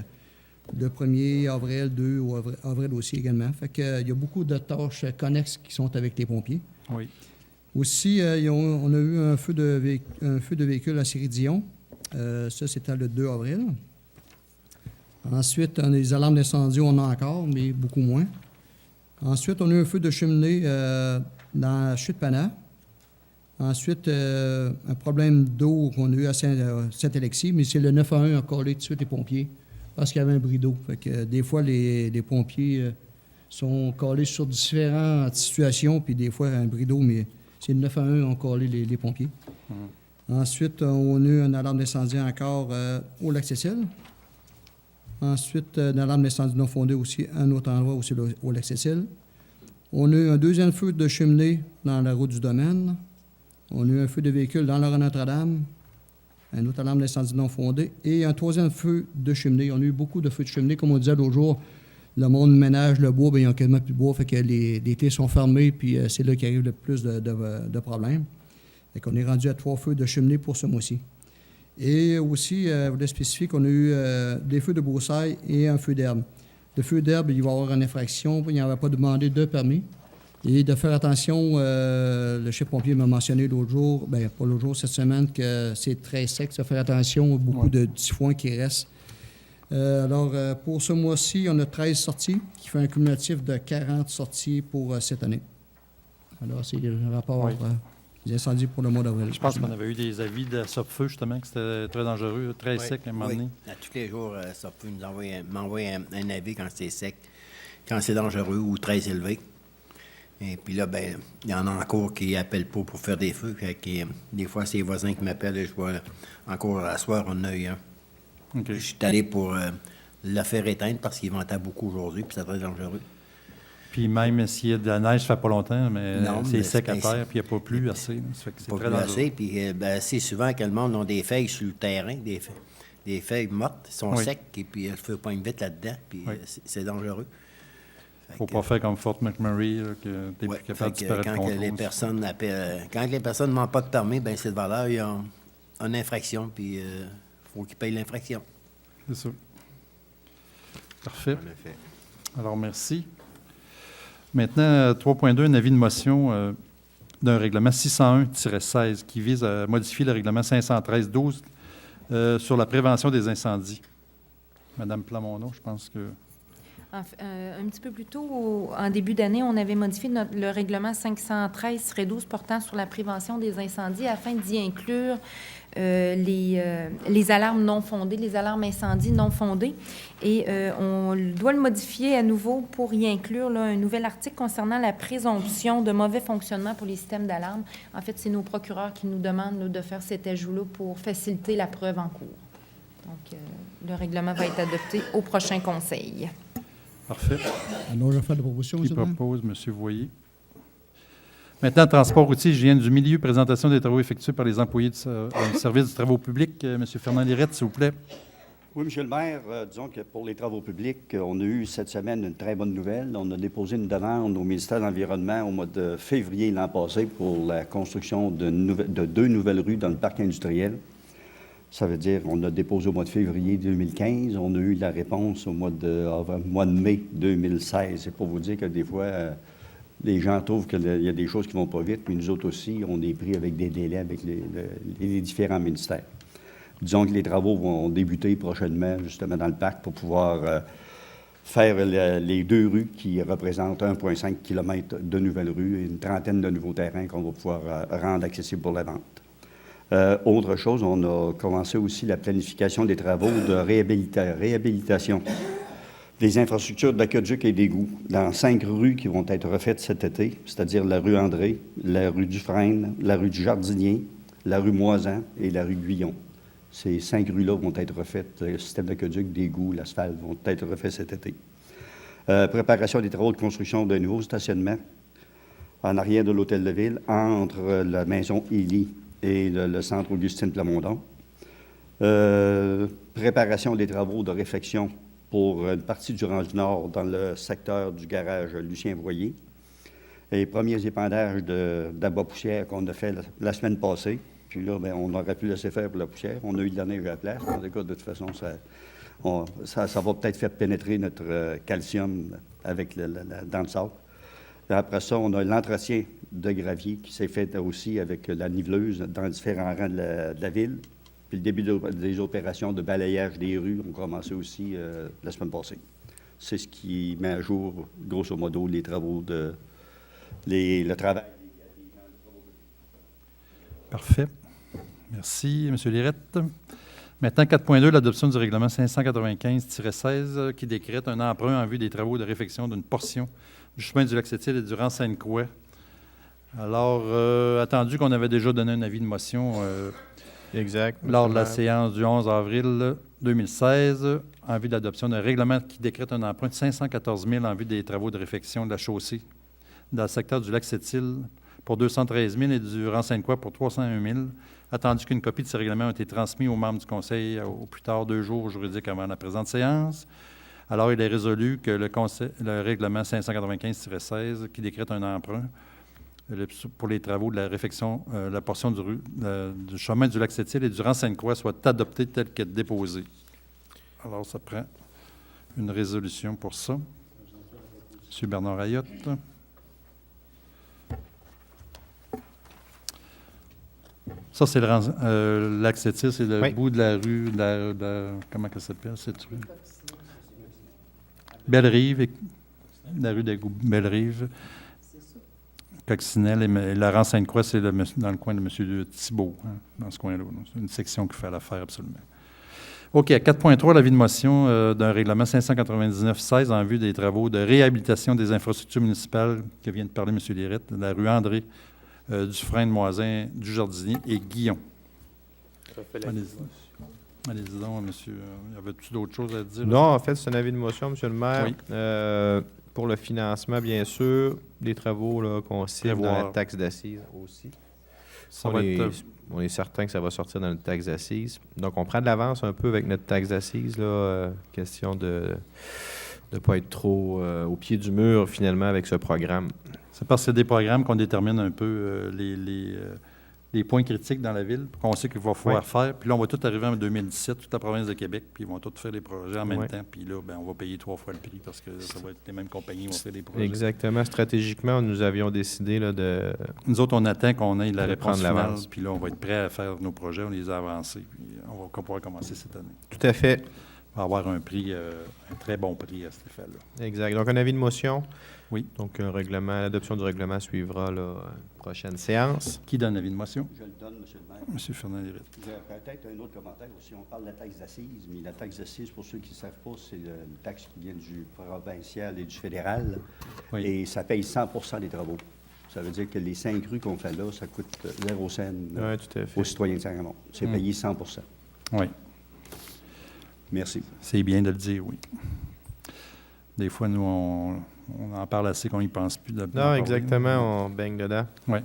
le 1er avril, 2 avril aussi également. Fait que, il y a beaucoup de tâches connexes qui sont avec les pompiers. Oui. Aussi, on a eu un feu de véhicule à Série-Dion. Ça, c'était le 2 avril. Ensuite, les alarmes d'incendie, on en a encore, mais beaucoup moins. Ensuite, on a eu un feu de cheminée dans la Chute-Pana. Ensuite, un problème d'eau qu'on a eu à Saint-Alexis, mais c'est le 911 a collé tout de suite les pompiers parce qu'il y avait un bris d'eau. Fait que des fois, les pompiers sont collés sur différentes situations, puis des fois, un bris d'eau, mais c'est le 911 ont collé les pompiers. Ensuite, on a eu une alarme d'incendie encore au Lac-Cécile. Ensuite, une alarme d'incendie non fondée aussi à un autre endroit, aussi au Lac-Cécile. On a eu un deuxième feu de cheminée dans la route du domaine. On a eu un feu de véhicule dans la rue Notre-Dame, un autre alarme d'incendie non fondée, et un troisième feu de cheminée. On a eu beaucoup de feux de cheminée. Comme on disait l'autre jour, le monde ménage le bois, bien, ils n'ont quasiment plus de bois, fait que les quais sont fermés, puis c'est là qu'il arrive le plus de problèmes. Fait qu'on est rendu à 3 feux de cheminée pour ce mois-ci. Et aussi, je voulais spécifier qu'on a eu des feux de broussailles et un feu d'herbe. Le feu d'herbe, il va y avoir une infraction, il n'avait pas demandé de permis. Et de faire attention, le chef pompier m'a mentionné l'autre jour, pas l'autre jour, cette semaine, que c'est très sec, ça fait attention, beaucoup de petits foins qui restent. Alors, pour ce mois-ci, on a 13 sorties, qui fait un cumulatif de 40 sorties pour cette année. Alors, c'est le rapport des incendies pour le mois d'avril. Je pense qu'on avait eu des avis de Sopfeu, justement, que c'était très dangereux, très sec à un moment donné. À tous les jours, Sopfeu m'envoie un avis quand c'est sec, quand c'est dangereux ou très élevé. Et puis là, il y en a encore qui n'appellent pas pour faire des feux. Des fois, c'est les voisins qui m'appellent et je vois encore à soir, on a eu un. Okay. Je suis allé pour le faire éteindre parce qu'il ventait beaucoup aujourd'hui, puis c'est très dangereux. Puis même s'il y a de la neige, ça fait pas longtemps, mais c'est sec à terre, puis il n'y a pas plu assez. Ça fait que c'est très dangereux. Assez, puis c'est souvent que le monde a des feuilles sur le terrain, des feuilles mortes, sont secs, et puis le feu pogne vite là-dedans, puis c'est dangereux. Il ne faut pas faire comme Fort McMurray, que tu es plus capable de disparaître quand les personnes quand les personnes n'ont pas de permis, cette valeur, il y a une infraction, puis il faut qu'ils payent l'infraction. C'est ça. Parfait. En effet. Alors, merci. Maintenant, 3.2, un avis de motion d'un règlement 601-16 qui vise à modifier le règlement 513-12 sur la prévention des incendies. Madame Plamondon, je pense que... Un petit peu plus tôt, en début d'année, on avait modifié le règlement 513-12 portant sur la prévention des incendies afin d'y inclure les alarmes non fondées, les alarmes incendies non fondées. Et on doit le modifier à nouveau pour y inclure un nouvel article concernant la présomption de mauvais fonctionnement pour les systèmes d'alarme. En fait, c'est nos procureurs qui nous demandent de faire cet ajout-là pour faciliter la preuve en cours. Donc, le règlement va être adopté au prochain conseil. Parfait. Alors, je fais la proposition. Qui propose, M. Voyer. Maintenant, transport routier, hygiène du milieu, présentation des travaux effectués par les employés du service des travaux publics. M. Fernand Lirette, s'il vous plaît. Oui, M. le maire, disons que pour les travaux publics, on a eu cette semaine une très bonne nouvelle. On a déposé une demande au ministère de l'Environnement au mois de février l'an passé pour la construction de 2 nouvelles rues dans le parc industriel. Ça veut dire qu'on a déposé au mois de février 2015. On a eu la réponse au mois de mai 2016. C'est pour vous dire que des fois, les gens trouvent qu'il y a des choses qui ne vont pas vite, mais nous autres aussi, on est pris avec des délais avec les différents ministères. Disons que les travaux vont débuter prochainement, justement, dans le parc pour pouvoir faire les 2 rues qui représentent 1,5 km de nouvelles rues et une trentaine de nouveaux terrains qu'on va pouvoir rendre accessibles pour la vente. Autre chose, on a commencé aussi la planification des travaux de réhabilitation des infrastructures d'aqueduc et d'égouts dans 5 rues qui vont être refaites cet été, c'est-à-dire la rue André, la rue Dufresne, la rue du Jardinier, la rue Moisan et la rue Guyon. Ces 5 rues-là vont être refaites, le système d'aqueduc, d'égouts, l'asphalte vont être refaits cet été. Préparation des travaux de construction d'un nouveau stationnement en arrière de l'hôtel de ville, entre la maison Élie et le centre Augustine Plamondon. Préparation des travaux de réfection pour une partie du Range Nord dans le secteur du garage Lucien Voyer. Et premiers épandages d'abat-poussière qu'on a fait la semaine passée. Puis là, bien, on aurait pu laisser faire pour la poussière. On a eu de la neige à la place. En tout cas, de toute façon, ça va peut-être faire pénétrer notre calcium dans le sable. Et après ça, on a l'entretien de gravier qui s'est fait aussi avec la niveleuse dans différents rangs de la ville. Puis le début des opérations de balayage des rues ont commencé aussi la semaine passée. C'est ce qui met à jour, grosso modo, les travaux le travail. Parfait. Merci, M. Lirette. Maintenant, 4.2, l'adoption du règlement 595-16 qui décrète un emprunt en vue des travaux de réfection d'une portion du chemin du Lac-Sept-Îles et du rang Sainte-Croix. Alors, attendu qu'on avait déjà donné un avis de motion exact. Lors de la séance du 11 avril 2016, en vue de l'adoption d'un règlement qui décrète un emprunt de 514 000 en vue des travaux de réfection de la chaussée dans le secteur du Lac-Sept-Îles pour 213 000 et du rang Sainte-Croix pour 301 000, attendu qu'une copie de ces règlements a été transmise aux membres du Conseil au plus tard 2 jours juridiques avant la présente séance. Alors, il est résolu que le règlement 595-16, qui décrète un emprunt pour les travaux de la réfection, la portion du chemin du Lac-Sept-Îles et du rang Sainte-Croix soit adopté tel qu'elle est déposé. Alors, ça prend une résolution pour ça. M. Bernard Ayotte. Ça, c'est le Lac-Sept-Îles, c'est le bout de la rue, comment ça s'appelle, cette rue? Belle-Rive, la rue des Belle-Rive. Coccinelle et Laurent Sainte-Croix, c'est dans le coin de M. Thibault, hein, dans ce coin-là. C'est une section qu'il fallait faire absolument. OK, à 4.3, l'avis de motion d'un règlement 599-16 en vue des travaux de réhabilitation des infrastructures municipales que vient de parler M. Lirette, de la rue André, Dufresne, Moisin, du Jardinier et Guyon. Allez-y donc, monsieur. Y avait-tu d'autres choses à dire? Non, en fait, c'est un avis de motion, M. le maire. Oui. Pour le financement, bien sûr, des travaux qu'on cible dans la taxe d'assises aussi. On est certain que ça va sortir dans notre taxe d'assises. Donc, on prend de l'avance un peu avec notre taxe d'assises. Question de ne pas être trop au pied du mur, finalement, avec ce programme. C'est parce que c'est des programmes qu'on détermine un peu les points critiques dans la ville, qu'on sait qu'il va falloir faire. Puis là, on va tout arriver en 2017, toute la province de Québec, puis ils vont tous faire les projets en même temps. Puis là, on va payer 3 fois le prix parce que ça va être les mêmes compagnies qui vont faire les projets. Exactement. Stratégiquement, nous avions décidé de... Nous autres, on attend qu'on ait la réponse finale, puis là, on va être prêts à faire nos projets, on les a avancés, puis on va pouvoir commencer cette année. Tout à fait. On va avoir un prix, un très bon prix à cet effet-là. Exact. Donc, un avis de motion. Oui. Donc, l'adoption du règlement suivra la prochaine séance. Qui donne l'avis de motion? Je le donne, M. le maire. M. Fernand-Lirette. Peut-être un autre commentaire aussi. On parle de la taxe d'assises, mais la taxe d'assises, pour ceux qui ne savent pas, c'est une taxe qui vient du provincial et du fédéral. Oui. Et ça paye 100 des travaux. Ça veut dire que les 5 rues qu'on fait là, ça coûte 0 cent aux citoyens de Saint-Raymond. C'est payé 100 Oui. Merci. C'est bien de le dire, oui. Des fois, nous, on en parle assez qu'on n'y pense plus. Non, exactement, on baigne dedans. Oui.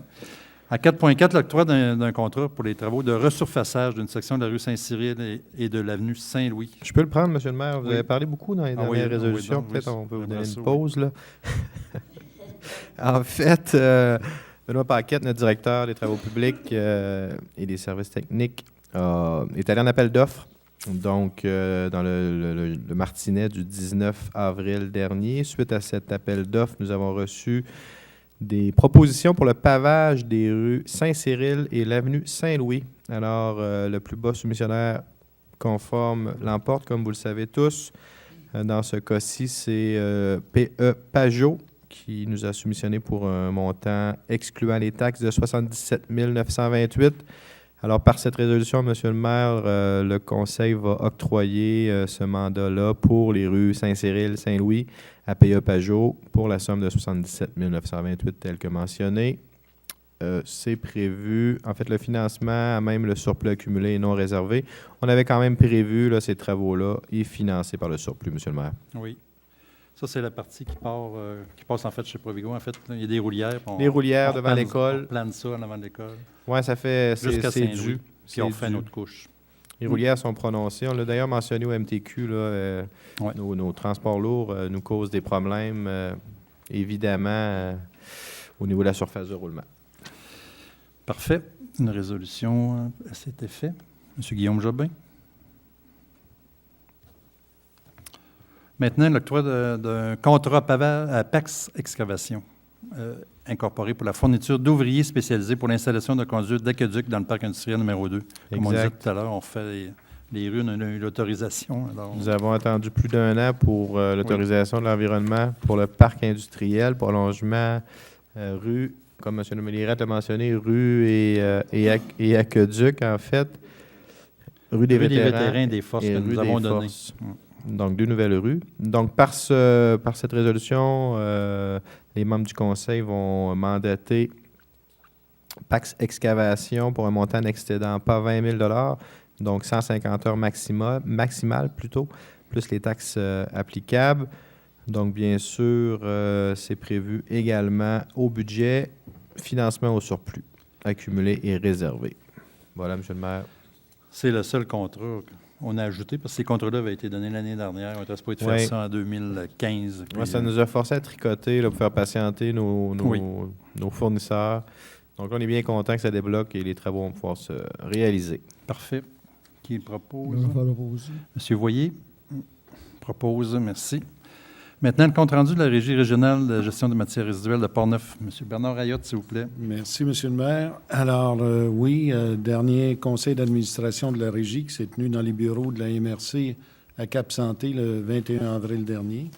À 4.4, l'octroi d'un contrat pour les travaux de resurfaçage d'une section de la rue Saint-Cyril et de l'avenue Saint-Louis. Je peux le prendre, M. le maire. Vous avez parlé beaucoup dans les dernières résolutions. Peut-être on peut vous donner une pause, là. En fait, Benoît Paquette, notre directeur des travaux publics et des services techniques, est allé en appel d'offres. Donc, dans le Martinet du 19 avril dernier, suite à cet appel d'offres, nous avons reçu des propositions pour le pavage des rues Saint-Cyril et l'avenue Saint-Louis. Alors, le plus bas soumissionnaire conforme l'emporte, comme vous le savez tous, Dans ce cas-ci, c'est PE Pajot qui nous a soumissionné pour un montant excluant les taxes de 77 928. Alors, par cette résolution, M. le maire, le conseil va octroyer ce mandat-là pour les rues Saint-Cyril, Saint-Louis à PE Pajot pour la somme de 77 928 tel que mentionné. C'est prévu, en fait, le financement, même le surplus accumulé et non réservé. On avait quand même prévu là, ces travaux-là et financés par le surplus, M. le maire. Oui. Ça, c'est la partie qui passe en fait chez Provigo. En fait, il y a des roulières. Les roulières devant l'école. On plane ça en avant de l'école. Oui, ça fait. Jusqu'à c'est Saint-Louis. Puis on fait une autre couche. Les roulières sont prononcées. On l'a d'ailleurs mentionné au MTQ. Là, nos transports lourds nous causent des problèmes, évidemment, au niveau de la surface de roulement. Parfait. Une résolution à cet effet. M. Guillaume Jobin. Maintenant, l'octroi d'un contrat à Pax Excavation incorporé pour la fourniture d'ouvriers spécialisés pour l'installation de conduites d'aqueduc dans le parc industriel numéro 2. Comme on disait tout à l'heure, on fait les rues, on a eu l'autorisation. Nous avons attendu plus d'1 an pour l'autorisation de l'environnement pour le parc industriel, prolongement rue, comme M. Mélirette a mentionné, rue et aqueduc, en fait. Rue des vétérans et des forces que nous avons données. Donc, 2 nouvelles rues. Donc, par cette résolution, les membres du conseil vont mandater Pax Excavation pour un montant n'excédant pas 20 000 $, donc 150 heures maximales plutôt, plus les taxes applicables. Donc, bien sûr, c'est prévu également au budget, financement au surplus, accumulé et réservé. Voilà, M. le maire. C'est le seul contrat qu'on a ajouté, parce que ces contrats-là avaient été donnés l'année dernière. On était supposé faire ça en 2015. Ouais, ça nous a forcé à tricoter là, pour faire patienter nos fournisseurs. Donc, on est bien content que ça débloque et les travaux vont pouvoir se réaliser. Parfait. Qui propose? Monsieur Voyer propose. Merci. Maintenant, le compte-rendu de la Régie régionale de gestion des matières résiduelles de Port-Neuf. Monsieur Bernard Rayotte, s'il vous plaît. Merci, Monsieur le maire. Alors, dernier conseil d'administration de la Régie qui s'est tenu dans les bureaux de la MRC à Cap-Santé le 21 avril dernier.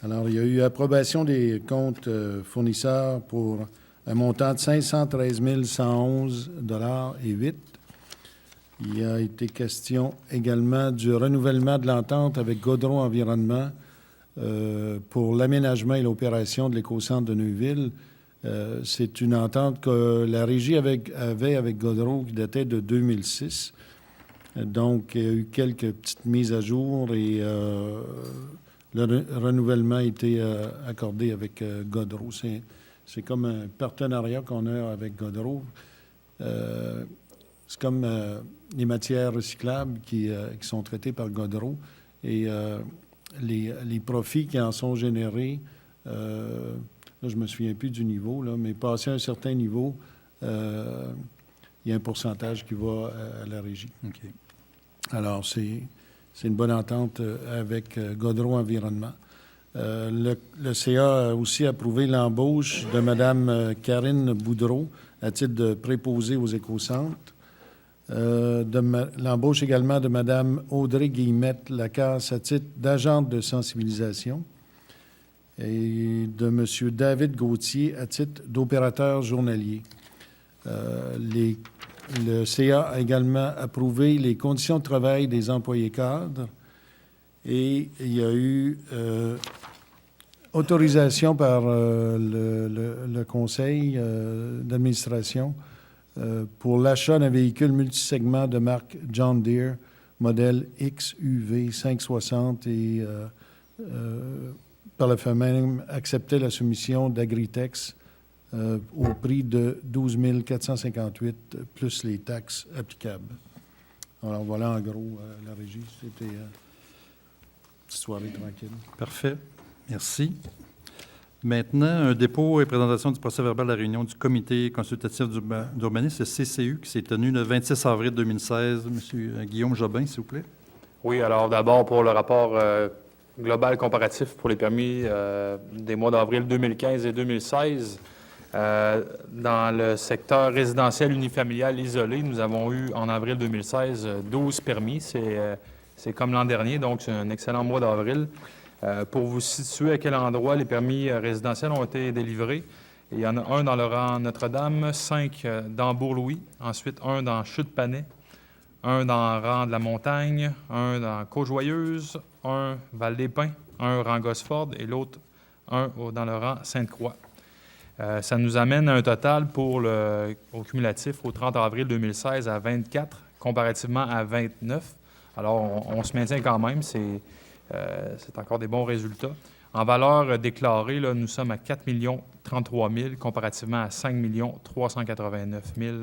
Alors, il y a eu approbation des comptes fournisseurs pour un montant de 513 111 $8. Il a été question également du renouvellement de l'entente avec Gaudreau Environnement pour l'aménagement et l'opération de l'écocentre de Neuville. C'est une entente que la Régie avait avec Gaudreau qui datait de 2006. Donc, il y a eu quelques petites mises à jour et le renouvellement a été accordé avec Gaudreau. C'est comme un partenariat qu'on a avec Gaudreau. C'est comme les matières recyclables qui sont traitées par Gaudreau. Et les profits qui en sont générés, là, je ne me souviens plus du niveau, là, mais passé un certain niveau, il y a un pourcentage qui va à la Régie. Okay. Alors, c'est une bonne entente avec Gaudreau Environnement. Le CA a aussi approuvé l'embauche de Mme Karine Boudreau à titre de préposée aux écocentres. L'embauche également de Mme Audrey Guillemette Lacasse à titre d'agente de sensibilisation et de M. David Gauthier à titre d'opérateur journalier. Le CA a également approuvé les conditions de travail des employés cadres et il y a eu autorisation par le conseil d'administration pour l'achat d'un véhicule multisegment de marque John Deere, modèle XUV 560 et par le fait même accepter la soumission d'Agritex au prix de 12 458 plus les taxes applicables. Alors voilà en gros la Régie. C'était une petite soirée tranquille. Parfait. Merci. Maintenant, un dépôt et présentation du procès-verbal de la réunion du comité consultatif d'urbanisme, le CCU, qui s'est tenu le 26 avril 2016. Monsieur Guillaume Jobin, s'il vous plaît. Oui, alors d'abord pour le rapport global comparatif pour les permis des mois d'avril 2015 et 2016. Dans le secteur résidentiel unifamilial isolé, nous avons eu en avril 2016 12 permis. C'est C'est comme l'an dernier, donc c'est un excellent mois d'avril. Pour vous situer à quel endroit les permis résidentiels ont été délivrés, il y en a un dans le rang Notre-Dame, 5 dans Bourg-Louis, ensuite un dans Chute-Panay, un dans le rang de la Montagne, un dans Côte-Joyeuse, un Val-des-Pins, un rang Gosford et l'autre un dans le rang Sainte-Croix. Ça nous amène à un total au cumulatif au 30 avril 2016 à 24, comparativement à 29. Alors, on se maintient quand même, c'est encore des bons résultats. En valeur déclarée, là, nous sommes à 4 033 000 comparativement à 5 389 000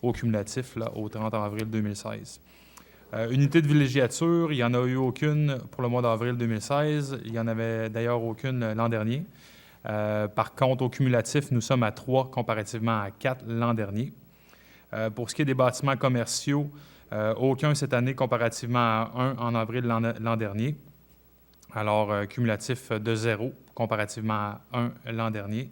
au cumulatif là, au 30 avril 2016. Unité de villégiature, il n'y en a eu aucune pour le mois d'avril 2016. Il n'y en avait d'ailleurs aucune l'an dernier. Par contre, au cumulatif, nous sommes à 3 comparativement à 4 l'an dernier. Pour ce qui est des bâtiments commerciaux, aucun cette année comparativement à 1 en avril l'an dernier. Alors, cumulatif de 0 comparativement à 1 l'an dernier.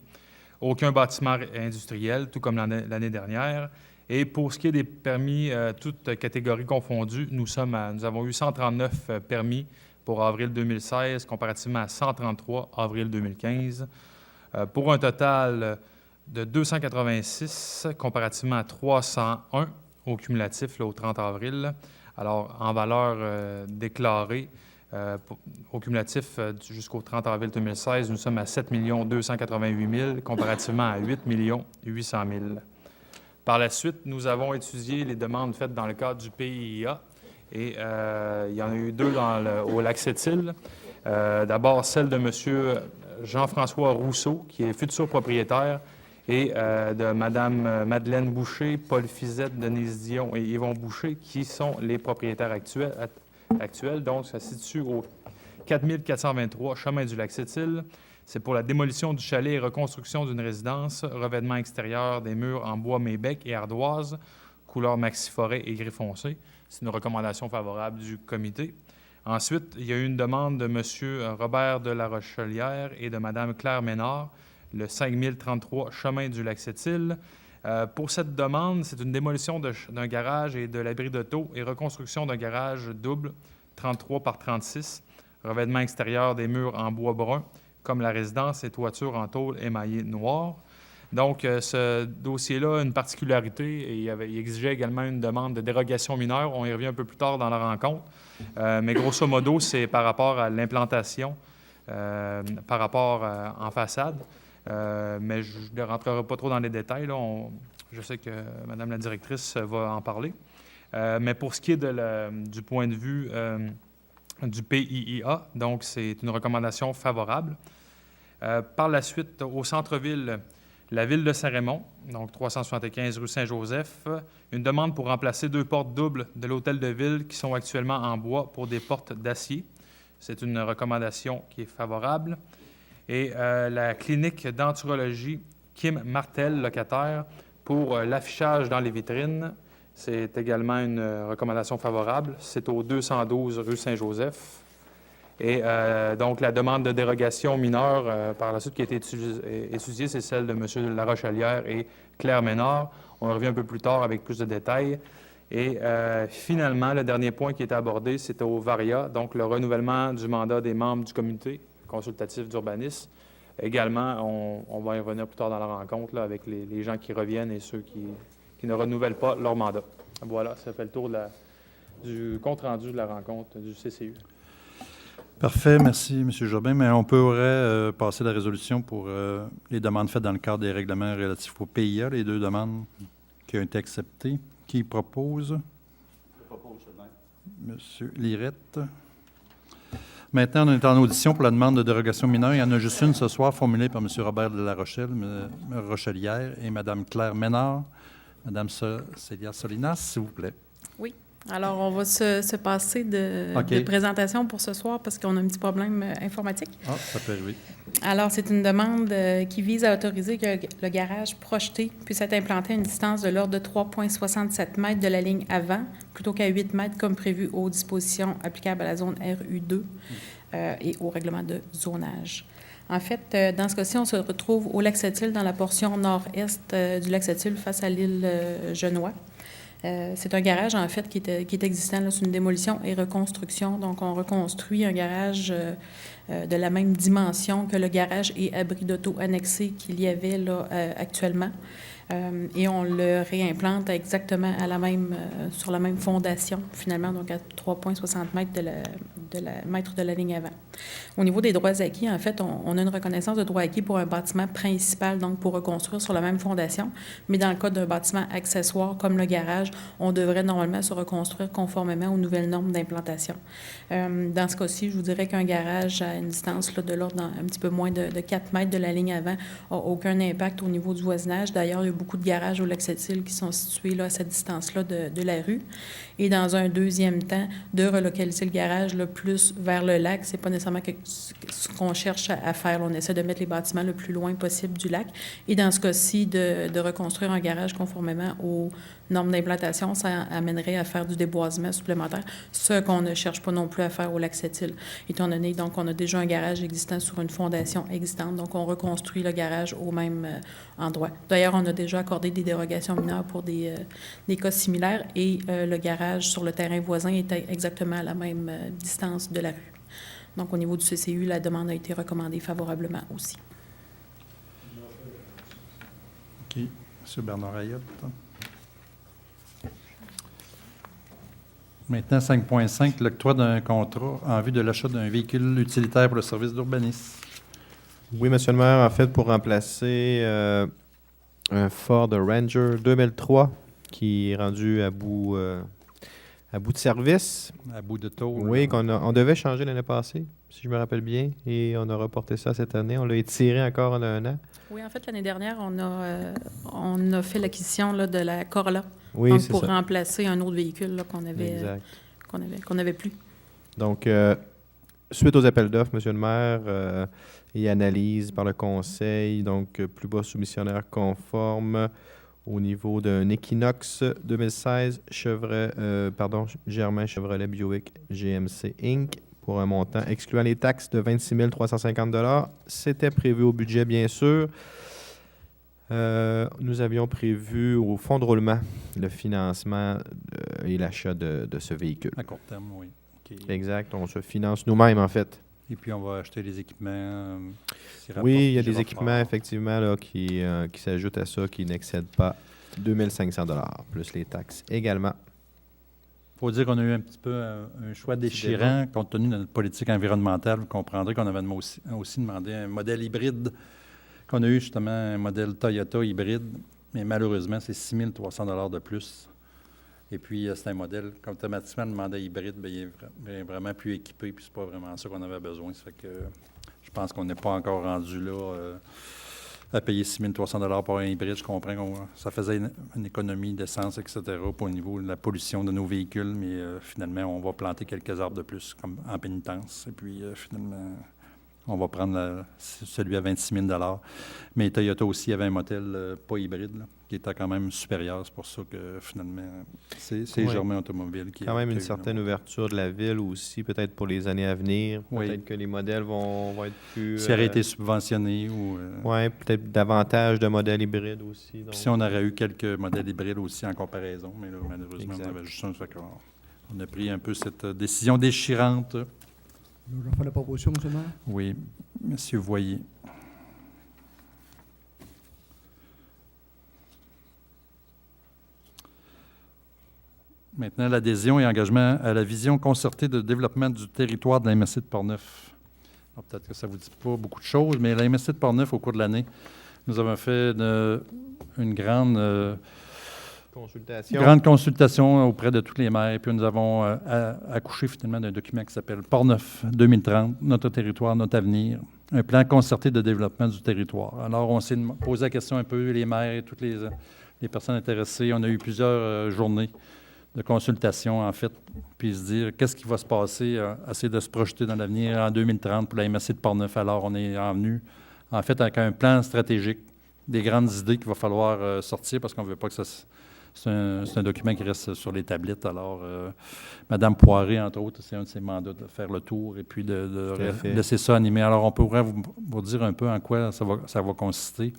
Aucun bâtiment industriel, tout comme l'année dernière. Et pour ce qui est des permis, toutes catégories confondues, nous avons eu 139 permis pour avril 2016, comparativement à 133 avril 2015, pour un total de 286, comparativement à 301 au cumulatif là, au 30 avril. Alors, en valeur déclarée, au cumulatif jusqu'au 30 avril 2016, nous sommes à 7 288 000, comparativement à 8 800 000. Par la suite, nous avons étudié les demandes faites dans le cadre du PIA. Et il y en a eu 2 au Lac-Sept-Îles. D'abord, celle de M. Jean-François Rousseau, qui est futur propriétaire, et de Mme Madeleine Boucher, Paul Fizette, Denise Dion et Yvon Boucher, qui sont les propriétaires actuels. Donc, ça se situe au 4423 chemin du Lac-Sept-Îles. C'est pour la démolition du chalet et reconstruction d'une résidence, revêtement extérieur des murs en bois mébec et ardoise, couleur maxi-forêt et gris foncé. C'est une recommandation favorable du comité. Ensuite, il y a eu une demande de M. Robert de la Rochelière et de Mme Claire Ménard, le 5033 chemin du Lac-Sept-Îles. Pour cette demande, c'est une démolition d'un garage et de l'abri d'auto et reconstruction d'un garage double 33 par 36, revêtement extérieur des murs en bois brun, comme la résidence et toiture en tôle émaillée noire. Donc, ce dossier-là a une particularité et il exigeait également une demande de dérogation mineure. On y revient un peu plus tard dans la rencontre. Mais grosso modo, c'est par rapport à l'implantation, par rapport en façade. Mais je ne rentrerai pas trop dans les détails. Là. Je sais que Mme la directrice va en parler. Mais pour ce qui est du point de vue du PIIA, donc c'est une recommandation favorable. Par la suite, au centre-ville, la ville de Saint-Raymond, donc 375 rue Saint-Joseph, une demande pour remplacer 2 portes doubles de l'hôtel de ville qui sont actuellement en bois pour des portes d'acier. C'est une recommandation qui est favorable. Et la clinique denturologie Kim Martel, locataire, pour l'affichage dans les vitrines, c'est également une recommandation favorable. C'est au 212 rue Saint-Joseph. Et donc, la demande de dérogation mineure, par la suite, qui a été étudiée, c'est celle de M. Larochelière et Claire Ménard. On revient un peu plus tard avec plus de détails. Et finalement, le dernier point qui était abordé, c'était au VARIA, donc le renouvellement du mandat des membres du comité consultatif d'urbanisme. Également, on va y revenir plus tard dans la rencontre là, avec les gens qui reviennent et ceux qui ne renouvellent pas leur mandat. Voilà, ça fait le tour du compte-rendu de la rencontre du CCU. Parfait, merci, M. Jobin. Mais on pourrait passer la résolution pour les demandes faites dans le cadre des règlements relatifs au PIA, les 2 demandes qui ont été acceptées. Qui propose? Je propose seulement. M. Lirette. Maintenant, on est en audition pour la demande de dérogation mineure. Il y en a juste une ce soir, formulée par M. Robert de la Rochelière et Mme Claire Ménard. Mme Célia Solinas, s'il vous plaît. Oui. Alors, on va se passer de présentation pour ce soir parce qu'on a un petit problème informatique. Ah, ça peut arriver. Alors, c'est une demande qui vise à autoriser que le garage projeté puisse être implanté à une distance de l'ordre de 3,67 mètres de la ligne avant, plutôt qu'à 8 mètres comme prévu aux dispositions applicables à la zone RU2 et au règlement de zonage. En fait, dans ce cas-ci, on se retrouve au Lac-Sept-Îles, dans la portion nord-est du Lac-Sept-Îles face à l'île Genois. C'est un garage, en fait, qui est existant. C'est une démolition et reconstruction. Donc, on reconstruit un garage de la même dimension que le garage et abri d'auto annexé qu'il y avait là, actuellement. Et on le réimplante exactement sur la même fondation, finalement, donc à 3,60 mètres de la ligne avant. Au niveau des droits acquis, en fait, on a une reconnaissance de droits acquis pour un bâtiment principal, donc pour reconstruire sur la même fondation, mais dans le cas d'un bâtiment accessoire comme le garage, on devrait normalement se reconstruire conformément aux nouvelles normes d'implantation. Dans ce cas-ci, je vous dirais qu'un garage à une distance là, de l'ordre un petit peu moins de 4 mètres de la ligne avant n'a aucun impact au niveau du voisinage. D'ailleurs, il y a beaucoup de garages au Lac-Sept-Îles qui sont situés là, à cette distance-là de la rue. Et dans un deuxième temps, de relocaliser le garage là, plus vers le lac, c'est pas nécessairement ce qu'on cherche à faire. Là, on essaie de mettre les bâtiments le plus loin possible du lac. Et dans ce cas-ci, de reconstruire un garage conformément aux normes d'implantation, ça amènerait à faire du déboisement supplémentaire, ce qu'on ne cherche pas non plus à faire au Lac-Sept-Îles. Étant donné, donc, on a déjà un garage existant sur une fondation existante, donc on reconstruit le garage au même endroit. D'ailleurs, on a déjà accordé des dérogations mineures pour des cas similaires et le garage sur le terrain voisin était exactement à la même distance de la rue. Donc, au niveau du CCU, la demande a été recommandée favorablement aussi. OK. M. Bernard Ayotte. Maintenant, 5.5, l'octroi d'un contrat en vue de l'achat d'un véhicule utilitaire pour le service d'urbanisme. Oui, Monsieur le maire, en fait, pour remplacer un Ford Ranger 2003 qui est rendu à bout de service. À bout de taux. Oui, on devait changer l'année passée, si je me rappelle bien, et on a reporté ça cette année. On l'a étiré encore en un an. Oui, en fait, l'année dernière, on a fait l'acquisition là, de la Corolla. Oui, donc, c'est pour ça. remplacer un autre véhicule là, qu'on avait plus. Donc, suite aux appels d'offres, Monsieur le maire, et analyse par le conseil, donc plus bas soumissionnaire conforme au niveau d'un Equinox 2016 Germain Chevrolet Buick GMC Inc. pour un montant excluant les taxes de 26 350 $. C'était prévu au budget, bien sûr. Nous avions prévu au fonds de roulement le financement et l'achat de ce véhicule. À court terme, oui. Okay. Exact. On se finance nous-mêmes, en fait. Et puis, on va acheter les équipements. Oui, il y a des équipements, effectivement, là, qui s'ajoutent à ça, qui n'excèdent pas 2 500 $, plus les taxes également. Il faut dire qu'on a eu un petit peu un choix déchirant compte tenu de notre politique environnementale. Vous comprendrez qu'on avait aussi demandé un modèle hybride, qu'on a eu justement un modèle Toyota hybride, mais malheureusement, c'est 6 300 $ de plus. Et puis, c'est un modèle, comme automatiquement, le mandat hybride, bien, il est vraiment plus équipé, puis c'est pas vraiment ça qu'on avait besoin. Ça fait que je pense qu'on n'est pas encore rendu là à payer 6 300 $ pour un hybride. Je comprends que ça faisait une économie d'essence, etc., pour au niveau de la pollution de nos véhicules, mais finalement, on va planter quelques arbres de plus, comme en pénitence. Et puis, finalement, on va prendre celui à 26 000 $. Mais Toyota aussi avait un modèle pas hybride, là, qui était quand même supérieur. C'est pour ça que, finalement, c'est Germain Automobile qui... Quand même une certaine ouverture de la ville aussi, peut-être pour les années à venir. Oui. Peut-être que les modèles vont être plus... S'il aurait été subventionné ou... Oui, peut-être davantage de modèles hybrides aussi. Donc... Puis si on aurait eu quelques modèles hybrides aussi en comparaison, mais là, malheureusement, on avait juste un. Ça fait qu'on a pris un peu cette décision déchirante. Je vais faire la proposition, M. le maire. Oui, M. Voyer. Maintenant, l'adhésion et engagement à la vision concertée de développement du territoire de la MRC de Portneuf. Alors, peut-être que ça ne vous dit pas beaucoup de choses, mais la MRC de Portneuf, au cours de l'année, nous avons fait une grande consultation auprès de tous les maires. Et puis, nous avons accouché finalement d'un document qui s'appelle Portneuf 2030, notre territoire, notre avenir, un plan concerté de développement du territoire. Alors, on s'est posé la question un peu, les maires et toutes les personnes intéressées. On a eu plusieurs journées de consultation, en fait, puis se dire qu'est-ce qui va se passer, essayer de se projeter dans l'avenir en 2030 pour la MRC de Portneuf. Alors, on est venu, en fait, avec un plan stratégique, des grandes idées qu'il va falloir sortir parce qu'on ne veut pas que ça... C'est un document qui reste sur les tablettes. Alors, Mme Poiré, entre autres, c'est un de ses mandats de faire le tour et puis de laisser ça animer. Alors, on pourrait vous dire un peu en quoi ça va consister.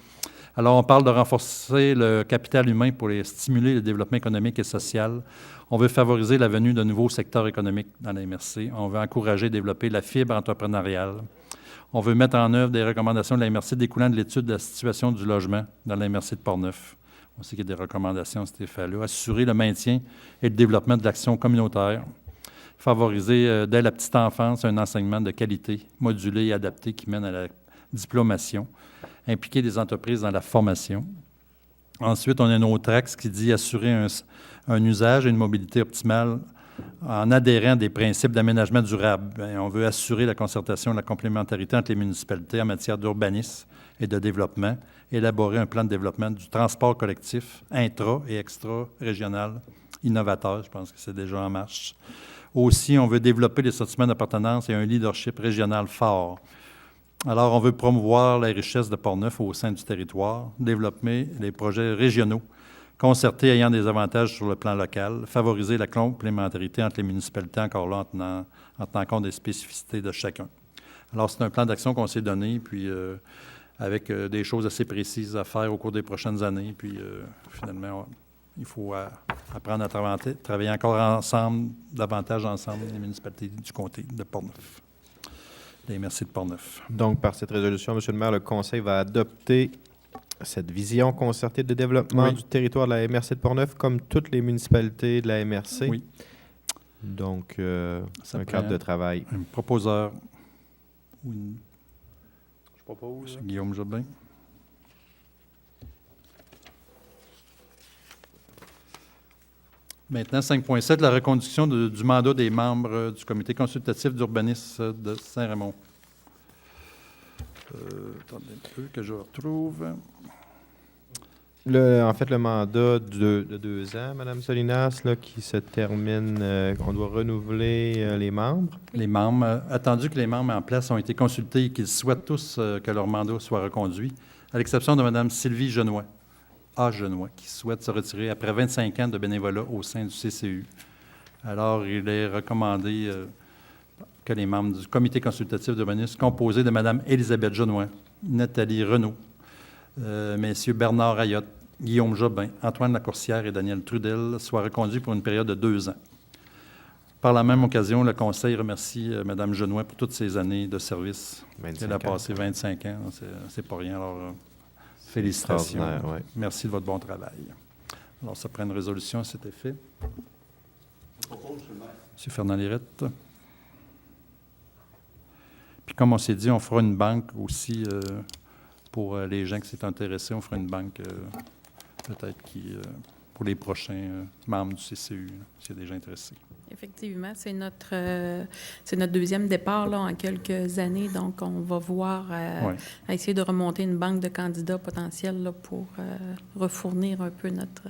Alors, on parle de renforcer le capital humain pour stimuler le développement économique et social. On veut favoriser la venue de nouveaux secteurs économiques dans la MRC. On veut encourager et développer la fibre entrepreneuriale. On veut mettre en œuvre des recommandations de la MRC découlant de l'étude de la situation du logement dans la MRC de Portneuf. On sait qu'il y a des recommandations à cet effet-là. Assurer le maintien et le développement de l'action communautaire. Favoriser dès la petite enfance un enseignement de qualité, modulé et adapté qui mène à la diplomation. Impliquer des entreprises dans la formation. Ensuite, on a un autre axe qui dit assurer un usage et une mobilité optimale en adhérant à des principes d'aménagement durable. On veut assurer la concertation et la complémentarité entre les municipalités en matière d'urbanisme et de développement, élaborer un plan de développement du transport collectif intra- et extra-régional innovateur. Je pense que c'est déjà en marche. Aussi, on veut développer les sentiments d'appartenance et un leadership régional fort. Alors, on veut promouvoir la richesse de Portneuf au sein du territoire, développer les projets régionaux, concertés ayant des avantages sur le plan local, favoriser la complémentarité entre les municipalités, encore là, en tenant compte des spécificités de chacun. Alors, c'est un plan d'action qu'on s'est donné, puis avec des choses assez précises à faire au cours des prochaines années, puis finalement, il faut apprendre à travailler encore ensemble, davantage ensemble, les municipalités du comté de Portneuf. Les MRC de Portneuf. Donc, par cette résolution, M. le maire, le Conseil va adopter cette vision concertée de développement du territoire de la MRC de Portneuf, comme toutes les municipalités de la MRC. Oui. Donc, un cadre de travail. Un proposeur. Oui. Je propose. Guillaume Jobin. Maintenant, 5.7, la reconduction du mandat des membres du comité consultatif d'urbanisme de Saint-Raymond. Attendez un peu que je retrouve. En fait, le mandat de 2 ans, Mme Solinas, là, qui se termine, qu'on doit renouveler les membres. Les membres, attendu que les membres en place ont été consultés et qu'ils souhaitent tous que leur mandat soit reconduit, à l'exception de Mme Sylvie Genois. Genois, qui souhaite se retirer après 25 ans de bénévolat au sein du CCU. Alors, il est recommandé que les membres du comité consultatif d'urbanisme, composé de Mme Élisabeth Genois, Nathalie Renaud, messieurs Bernard Ayotte, Guillaume Jobin, Antoine Lacourcière et Daniel Trudel, soient reconduits pour une période de 2 ans. Par la même occasion, le Conseil remercie Mme Genois pour toutes ses années de service. Elle a passé 25 ans, c'est pas rien. Alors, félicitations. Ouais. Merci de votre bon travail. Alors, ça prend une résolution à cet effet. M. Fernand Lirette. Puis, comme on s'est dit, on fera une banque aussi pour les gens qui s'est intéressés. On fera une banque peut-être pour les prochains membres du CCU, s'il y a des gens intéressés. Effectivement, c'est notre deuxième départ là, en quelques années. Donc, on va voir à essayer de remonter une banque de candidats potentiels là, pour refournir un peu notre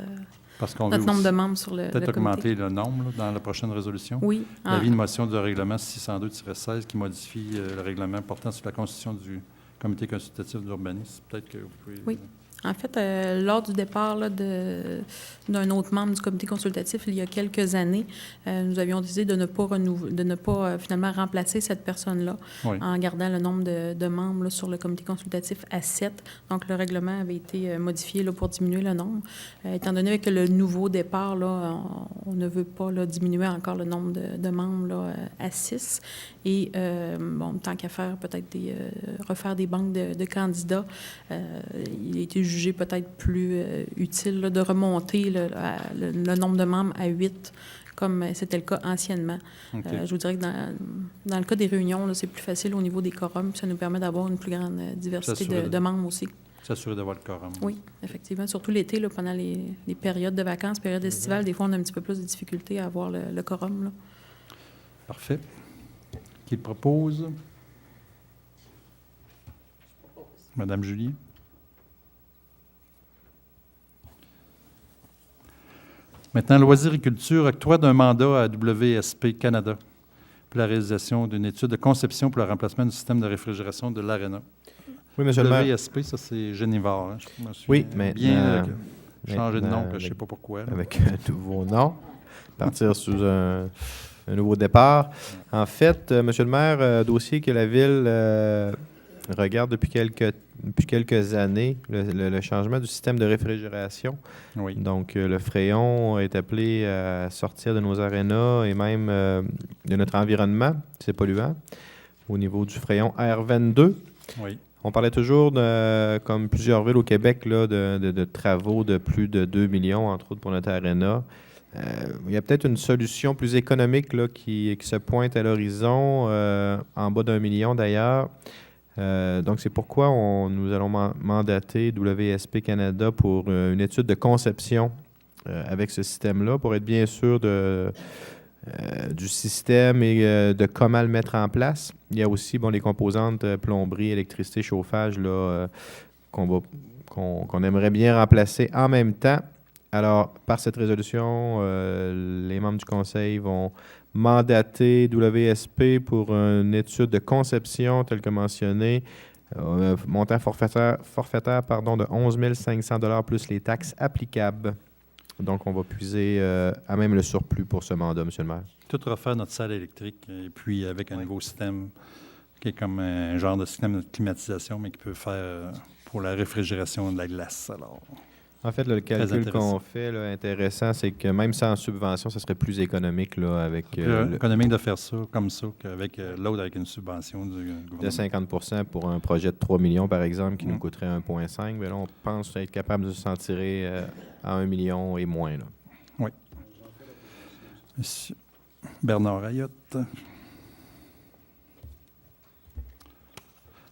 nombre de membres sur le comité. Peut-être augmenter le nombre là, dans la prochaine résolution. Oui. L'avis de motion du règlement 602-16 qui modifie le règlement portant sur la constitution du comité consultatif d'urbanisme. Peut-être que vous pouvez... Oui. En fait, lors du départ là, d'un autre membre du comité consultatif, il y a quelques années, nous avions décidé de ne pas finalement remplacer cette personne-là en gardant le nombre de membres là, sur le comité consultatif à 7. Donc, le règlement avait été modifié là, pour diminuer le nombre. Étant donné que le nouveau départ, là, on ne veut pas là, diminuer encore le nombre de membres là, à 6. Et, tant qu'à faire, peut-être refaire des banques de candidats, il a été jugé peut-être plus utile là, de remonter le nombre de membres à 8, comme c'était le cas anciennement. Je vous dirais que dans le cas des réunions, là, c'est plus facile au niveau des quorums, puis ça nous permet d'avoir une plus grande diversité de membres aussi. S'assurer d'avoir le quorum. Oui, effectivement. Surtout l'été, là, pendant les périodes de vacances, périodes estivales, des fois, on a un petit peu plus de difficultés à avoir le quorum. Là. Parfait. Qui le propose? Madame Julie. Maintenant, Loisir-et-Culture octroie d'un mandat à WSP Canada pour la réalisation d'une étude de conception pour le remplacement du système de réfrigération de l'Arena. Oui, monsieur le maire. WSP, ça, c'est Genevard. Hein? Je me suis maintenant, changé de nom, je ne sais pas pourquoi. Là. Avec un nouveau nom. Partir sous un nouveau départ. En fait, monsieur le maire, dossier que la Ville regarde depuis quelques années le changement du système de réfrigération. Oui. Donc, le Fréon est appelé à sortir de nos arénas et même de notre environnement, c'est polluant, au niveau du Fréon R22. Oui. On parlait toujours, comme plusieurs villes au Québec, là, de travaux de plus de 2 millions, entre autres pour notre aréna. Il y a peut-être une solution plus économique là, qui se pointe à l'horizon, en bas d'1 million d'ailleurs. Donc, c'est pourquoi nous allons mandater WSP Canada pour une étude de conception avec ce système-là, pour être bien sûr du système et de comment le mettre en place. Il y a aussi les composantes plomberie, électricité, chauffage là, qu'on aimerait bien remplacer en même temps. Alors, par cette résolution, les membres du Conseil vont mandater WSP pour une étude de conception telle que mentionnée, montant forfaitaire de 11 500 $ plus les taxes applicables. Donc, on va puiser à même le surplus pour ce mandat, M. le maire. Tout refaire notre salle électrique, et puis avec un nouveau système qui est comme un genre de système de climatisation, mais qui peut faire pour la réfrigération de la glace. Alors, en fait, le calcul qu'on fait, là, intéressant, c'est que même sans subvention, ça serait plus économique là, avec... plus économique de faire ça comme ça qu'avec l'autre avec une subvention du gouvernement. De 50 % pour un projet de 3 millions, par exemple, qui nous coûterait 1,5. Mais là, on pense être capable de s'en tirer à 1 million et moins. Là. Oui. Monsieur Bernard Ayotte.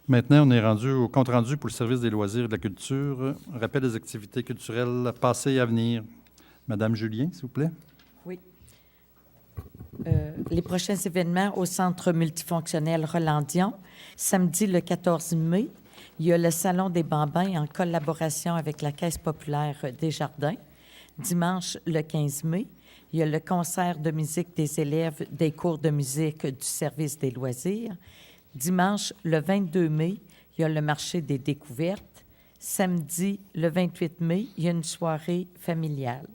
Maintenant, on est rendu au compte-rendu pour le service des loisirs et de la culture. Rappel des activités culturelles passées et à venir. Madame Julien, s'il vous plaît. Oui. Les prochains événements au Centre multifonctionnel Roland-Dion. Samedi, le 14 mai, il y a le Salon des Bambins en collaboration avec la Caisse populaire Desjardins. Dimanche, le 15 mai, il y a le concert de musique des élèves des cours de musique du service des loisirs. Dimanche, le 22 mai, il y a le marché des découvertes. Samedi, le 28 mai, il y a une soirée familiale.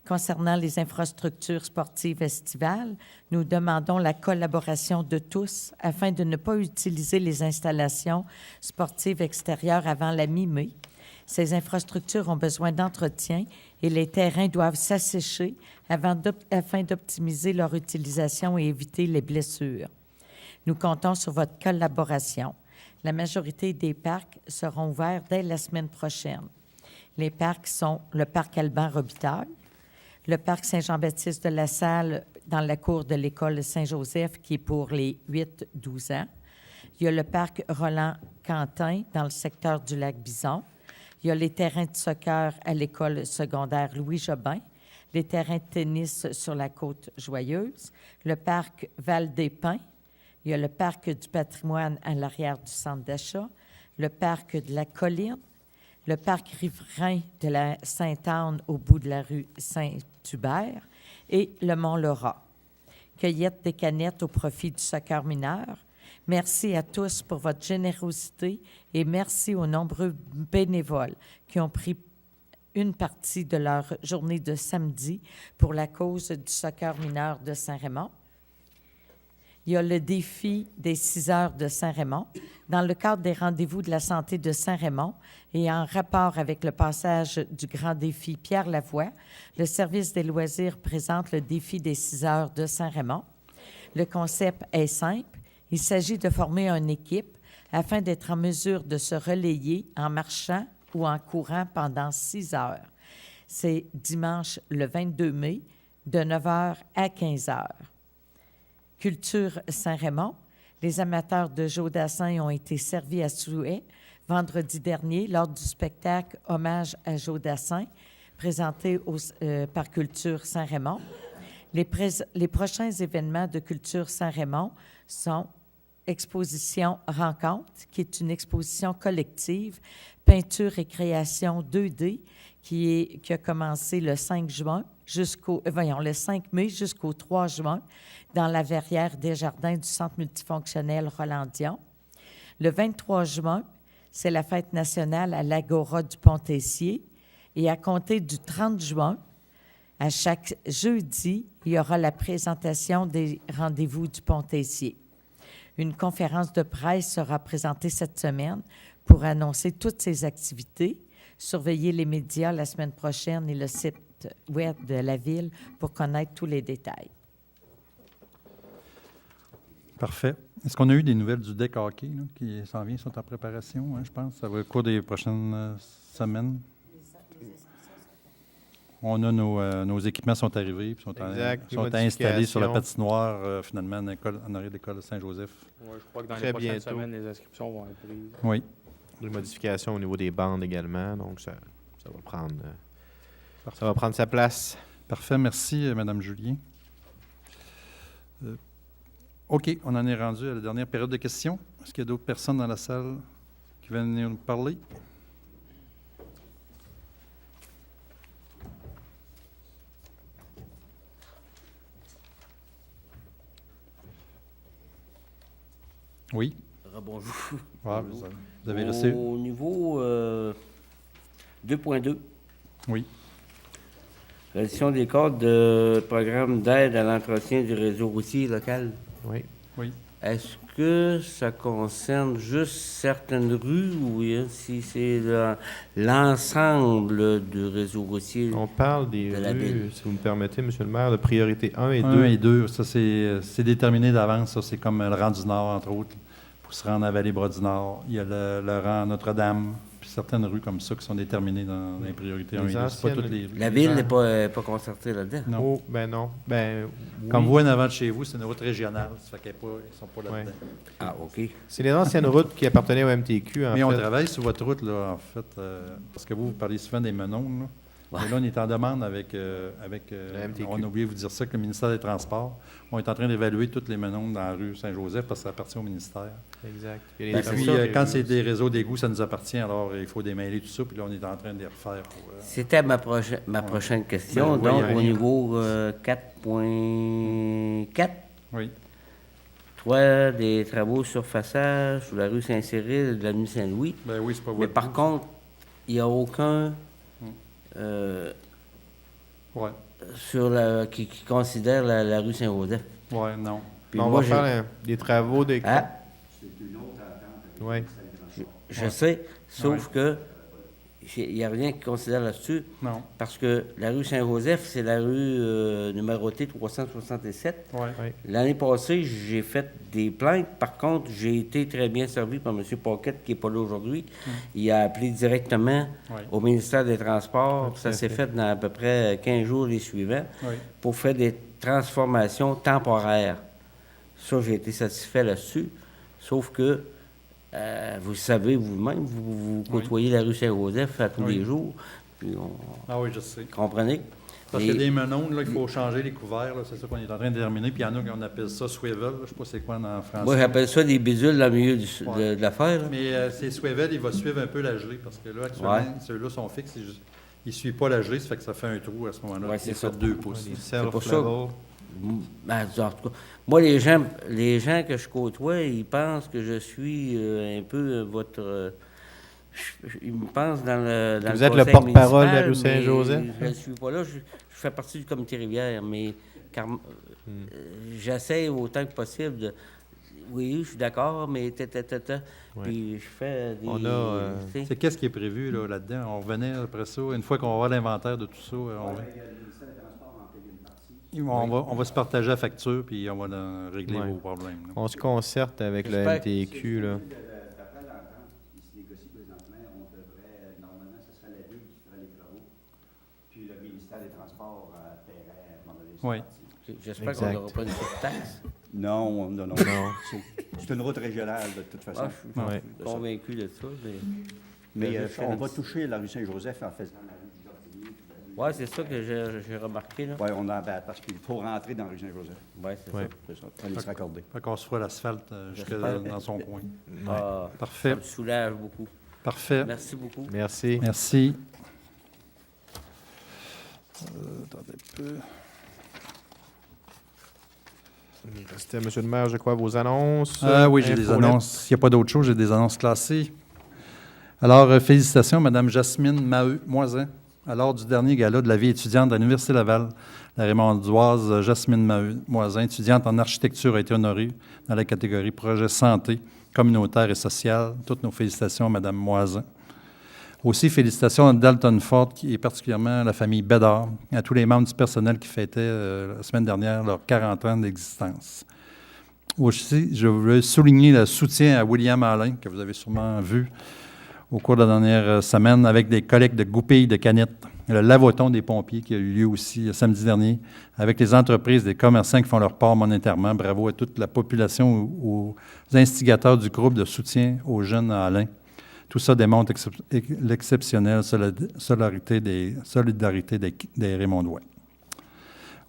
Concernant les infrastructures sportives estivales, nous demandons la collaboration de tous afin de ne pas utiliser les installations sportives extérieures avant la mi-mai. Ces infrastructures ont besoin d'entretien et les terrains doivent s'assécher afin d'optimiser leur utilisation et éviter les blessures. Nous comptons sur votre collaboration. La majorité des parcs seront ouverts dès la semaine prochaine. Les parcs sont le parc Alban Robitaille, le parc Saint-Jean-Baptiste de la Salle dans la cour de l'école Saint-Joseph qui est pour les 8-12 ans. Il y a le parc Roland-Quentin dans le secteur du lac Bison. Il y a les terrains de soccer à l'école secondaire Louis-Jobin, les terrains de tennis sur la côte Joyeuse, le parc Val-des-Pins. Il y a le parc du patrimoine à l'arrière du centre d'achat, le parc de la Colline, le parc riverain de la Sainte-Anne au bout de la rue Saint-Hubert et le Mont-Laurent. Cueillette des canettes au profit du soccer mineur. Merci à tous pour votre générosité et merci aux nombreux bénévoles qui ont pris une partie de leur journée de samedi pour la cause du soccer mineur de Saint-Raymond. Il y a le défi des 6 heures de Saint-Raymond. Dans le cadre des rendez-vous de la santé de Saint-Raymond et en rapport avec le passage du grand défi Pierre Lavoie, le service des loisirs présente le défi des 6 heures de Saint-Raymond. Le concept est simple. Il s'agit de former une équipe afin d'être en mesure de se relayer en marchant ou en courant pendant 6 heures. C'est dimanche le 22 mai de 9 h à 15 h. Culture Saint-Raymond. Les amateurs de Joe Dassin ont été servis à souhait vendredi dernier lors du spectacle Hommage à Joe Dassin, présenté par Culture Saint-Raymond. Les prochains événements de Culture Saint-Raymond sont Exposition Rencontre, qui est une exposition collective, peinture et création 2D, qui a commencé le 5 mai jusqu'au 3 juin dans la verrière Desjardins du Centre multifonctionnel Roland-Dion. Le 23 juin, c'est la fête nationale à l'Agora du Pont-Tessier. Et à compter du 30 juin, à chaque jeudi, il y aura la présentation des rendez-vous du Pont-Tessier. Une conférence de presse sera présentée cette semaine pour annoncer toutes ces activités. Surveillez les médias la semaine prochaine et le site web de la Ville pour connaître tous les détails. Parfait. Est-ce qu'on a eu des nouvelles du deck hockey là, qui s'en vient, sont en préparation, hein, je pense? Ça va au cours des prochaines semaines. On a nos équipements sont arrivés, puis sont installés sur la patinoire, finalement, en arrière de l'école Saint-Joseph. Oui, je crois que dans les prochaines semaines, les inscriptions vont être prises. Oui. Des modifications au niveau des bandes également, donc ça va prendre sa place. Parfait, merci, Mme Julien. OK, on en est rendu à la dernière période de questions. Est-ce qu'il y a d'autres personnes dans la salle qui veulent venir nous parler? Oui. Bonjour. Ah, vous avez reçu. Au niveau 2.2. Oui. Réduction des cadres de programme d'aide à l'entretien du réseau routier local. Oui. Oui. Est-ce que ça concerne juste certaines rues ou si c'est l'ensemble du réseau routier? On parle des rues, si vous me permettez, M. le maire, de priorité 1 et 2. 1 et 2, ça c'est déterminé d'avance. Ça, c'est comme le rang du Nord, entre autres, pour se rendre à Vallée-Bras-du-Nord. Il y a le rang Notre-Dame, puis certaines rues comme ça qui sont déterminées dans les priorités 1 et 2. C'est pas toutes les rues. La ville n'est pas concertée là-dedans? Non. Oh, ben non. Ben, oui. Comme vous, en avant de chez vous, c'est une route régionale. Ça fait qu'ils ne sont pas là-dedans. Ah, OK. C'est les anciennes routes qui appartenaient au MTQ, en fait. Mais on travaille sur votre route, là, en fait, parce que vous parlez souvent des Menons, là. Ouais. Et là, on est en demande avec on a oublié de vous dire ça, que le ministère des Transports. On est en train d'évaluer toutes les Menons dans la rue Saint-Joseph parce que ça appartient au ministère. Exact. Et puis, quand c'est des réseaux d'égouts, ça nous appartient, alors il faut démêler tout ça, puis là, on est en train de les refaire. C'était ma prochaine question. Ben, donc, au niveau 4.4, oui. 3 des travaux surfaçage sur la rue Saint-Cyril et de l'avenue Saint-Louis. Ben oui, c'est pas mais par contre, il n'y a aucun sur qui considère la rue Saint-Joseph. Oui, non. Puis on va faire des travaux de... Ah. C'est une autre entente. Oui. Je sais, sauf que il n'y a rien qui considère là-dessus. Non. Parce que la rue Saint-Joseph, c'est la rue numérotée 367. Oui. L'année passée, j'ai fait des plaintes. Par contre, j'ai été très bien servi par M. Paquette, qui n'est pas là aujourd'hui. Il a appelé directement au ministère des Transports. Ça s'est fait dans à peu près 15 jours les suivants pour faire des transformations temporaires. Ça, j'ai été satisfait là-dessus. Sauf que vous savez vous-même, vous côtoyez la rue Saint-Joseph à tous les jours. Puis ah oui, je sais. Comprenez? Parce qu'il y a des menons, là, il faut changer les couverts. C'est ça qu'on est en train de déterminer. Puis il y en a qu'on appelle ça swivel. Je ne sais pas c'est quoi en français. Moi, j'appelle ça des bidules dans le milieu de l'affaire. Mais ces swivel, il va suivre un peu la gelée. Parce que là, actuellement, ceux-là sont fixes. Ils ne suivent pas la gelée. Ça fait que ça fait un trou à ce moment-là. Oui, c'est ça. 2 pouces. C'est pour ça. Ben, en tout cas, moi, les gens que je côtoie, ils pensent que je suis un peu votre... ils me pensent dans le Vous êtes le porte-parole de la rue Saint-Joseph? Je ne suis pas là. Je fais partie du comité Rivière, mais j'essaie autant que possible de... Oui, je suis d'accord, mais puis je fais des... C'est qu'est-ce qui est prévu là-dedans? On revenait après ça, une fois qu'on va avoir l'inventaire de tout ça, on va se partager la facture, puis on va régler vos problèmes. Là. On se concerte avec le MTQ. Là. D'après l'entente qui se négocie présentement, normalement, ce serait la Ville qui ferait les travaux, puis le ministère des Transports paierait à un moment donné. Oui. J'espère qu'on n'aura pas une taxe. Non. C'est une route régionale, de toute façon. Je suis convaincu de ça. Mais on va toucher la rue Saint-Joseph en faisant la rue du Jardinier. Oui, c'est ça que j'ai remarqué. Oui, parce qu'il faut rentrer dans la rue Saint-Joseph. Oui, c'est ça. On va se raccorder. Fait qu'on se fera l'asphalte jusque dans son coin. Parfait. Ça me soulage beaucoup. Parfait. Merci beaucoup. Merci. Merci. Attendez un peu. C'était, M. le maire, je crois, vos annonces. Oui, j'ai des annonces. S'il n'y a pas d'autre chose, j'ai des annonces classées. Alors, félicitations, Mme Jasmine Maheu-Moisin, lors du dernier gala de la vie étudiante de l'Université Laval, la Raymondoise Jasmine Moisin, étudiante en architecture, a été honorée dans la catégorie projet santé, communautaire et social. Toutes nos félicitations à Mme Moisin. Aussi, félicitations à Dalton Ford et particulièrement à la famille Bédard, à tous les membres du personnel qui fêtaient la semaine dernière leurs 40 ans d'existence. Aussi, je veux souligner le soutien à William Alain, que vous avez sûrement vu au cours de la dernière semaine, avec des collectes de goupilles de canettes, le lavoton des pompiers qui a eu lieu aussi samedi dernier, avec les entreprises, des commerçants qui font leur part monétairement. Bravo à toute la population, aux instigateurs du groupe de soutien aux jeunes à Alain. Tout ça démontre l'exceptionnelle solidarité des Raymondois.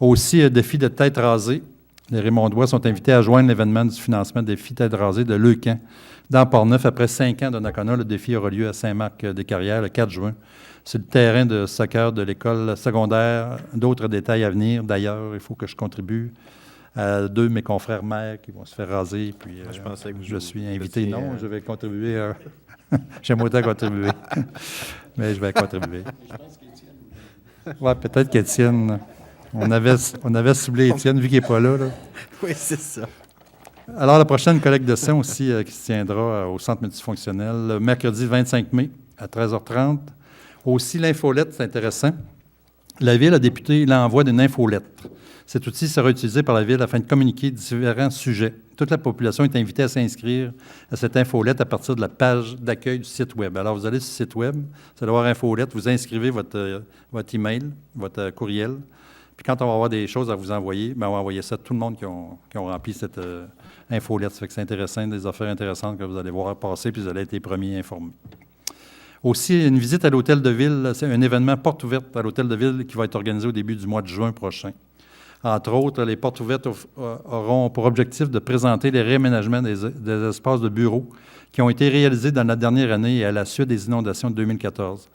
Aussi, défi de tête rasée. Les Raymondois sont invités à joindre l'événement du financement des défis tête rasée de Leucan dans Portneuf. Après 5 ans de Nakona, le défi aura lieu à Saint-Marc-des-Carrières le 4 juin. C'est le terrain de soccer de l'école secondaire. D'autres détails à venir. D'ailleurs, il faut que je contribue à 2 de mes confrères maires qui vont se faire raser. Puis, je suis invité. Non, je vais contribuer. J'aime autant contribuer. Mais je vais contribuer. Oui, peut-être qu'Étienne. On avait ciblé Étienne, vu qu'il n'est pas là. Oui, c'est ça. Alors, la prochaine collecte de sang aussi qui se tiendra au centre multifonctionnel le mercredi 25 mai à 13h30. Aussi, l'infolette, c'est intéressant. La Ville a débuté l'envoi d'une infolettre. Cet outil sera utilisé par la Ville afin de communiquer différents sujets. Toute la population est invitée à s'inscrire à cette infolette à partir de la page d'accueil du site Web. Alors, vous allez sur le site Web, vous allez voir infolette, vous inscrivez votre email, votre courriel. Puis quand on va avoir des choses à vous envoyer, bien, on va envoyer ça à tout le monde qui ont rempli cette infolette. Ça fait que c'est intéressant, des affaires intéressantes que vous allez voir passer, puis vous allez être les premiers informés. Aussi, une visite à l'Hôtel de Ville, c'est un événement porte ouverte à l'Hôtel de Ville qui va être organisé au début du mois de juin prochain. Entre autres, les portes ouvertes auront pour objectif de présenter les réaménagements des espaces de bureaux qui ont été réalisés dans la dernière année et à la suite des inondations de 2014.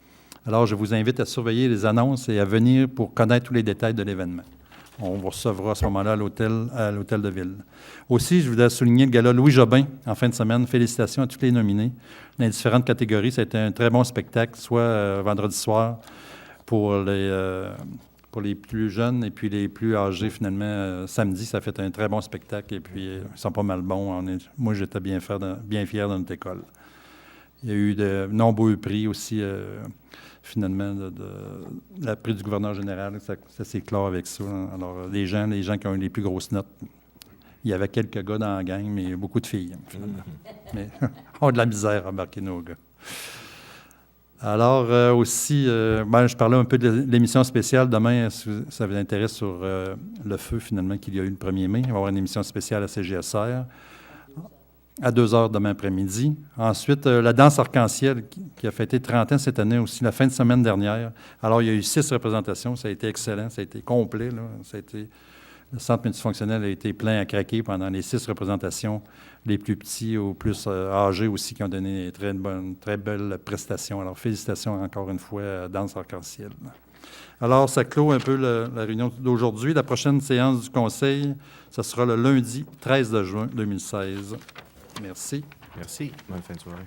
Alors, je vous invite à surveiller les annonces et à venir pour connaître tous les détails de l'événement. On vous recevra à ce moment-là à l'Hôtel de Ville. Aussi, je voudrais souligner le gala Louis Jobin en fin de semaine. Félicitations à tous les nominés dans les différentes catégories. Ça a été un très bon spectacle, soit vendredi soir pour les plus jeunes et puis les plus âgés, finalement. Samedi, ça a fait un très bon spectacle et puis ils sont pas mal bons. Moi, j'étais bien fier de notre école. Il y a eu de nombreux prix aussi, finalement, le prix du gouverneur général. Ça s'éclore avec ça. Alors, les gens qui ont eu les plus grosses notes, il y avait quelques gars dans la gang, mais beaucoup de filles, finalement. Mais on a de la misère à embarquer nos gars. Alors, aussi, je parlais un peu de l'émission spéciale. Demain, si ça vous intéresse, sur le feu, finalement, qu'il y a eu le 1er mai. Il va y avoir une émission spéciale à CGSR à 2h demain après-midi. Ensuite, la danse arc-en-ciel qui a fêté 30 ans cette année aussi, la fin de semaine dernière. Alors, il y a eu 6 représentations. Ça a été excellent. Ça a été complet, là. Le centre multifonctionnel a été plein à craquer pendant les 6 représentations, les plus petits aux plus âgés aussi, qui ont donné très belles prestations. Alors, félicitations encore une fois à Danse Arc-en-Ciel. Alors, ça clôt un peu la réunion d'aujourd'hui. La prochaine séance du Conseil, ce sera le lundi 13 de juin 2016. Merci. Merci. Bonne fin de soirée.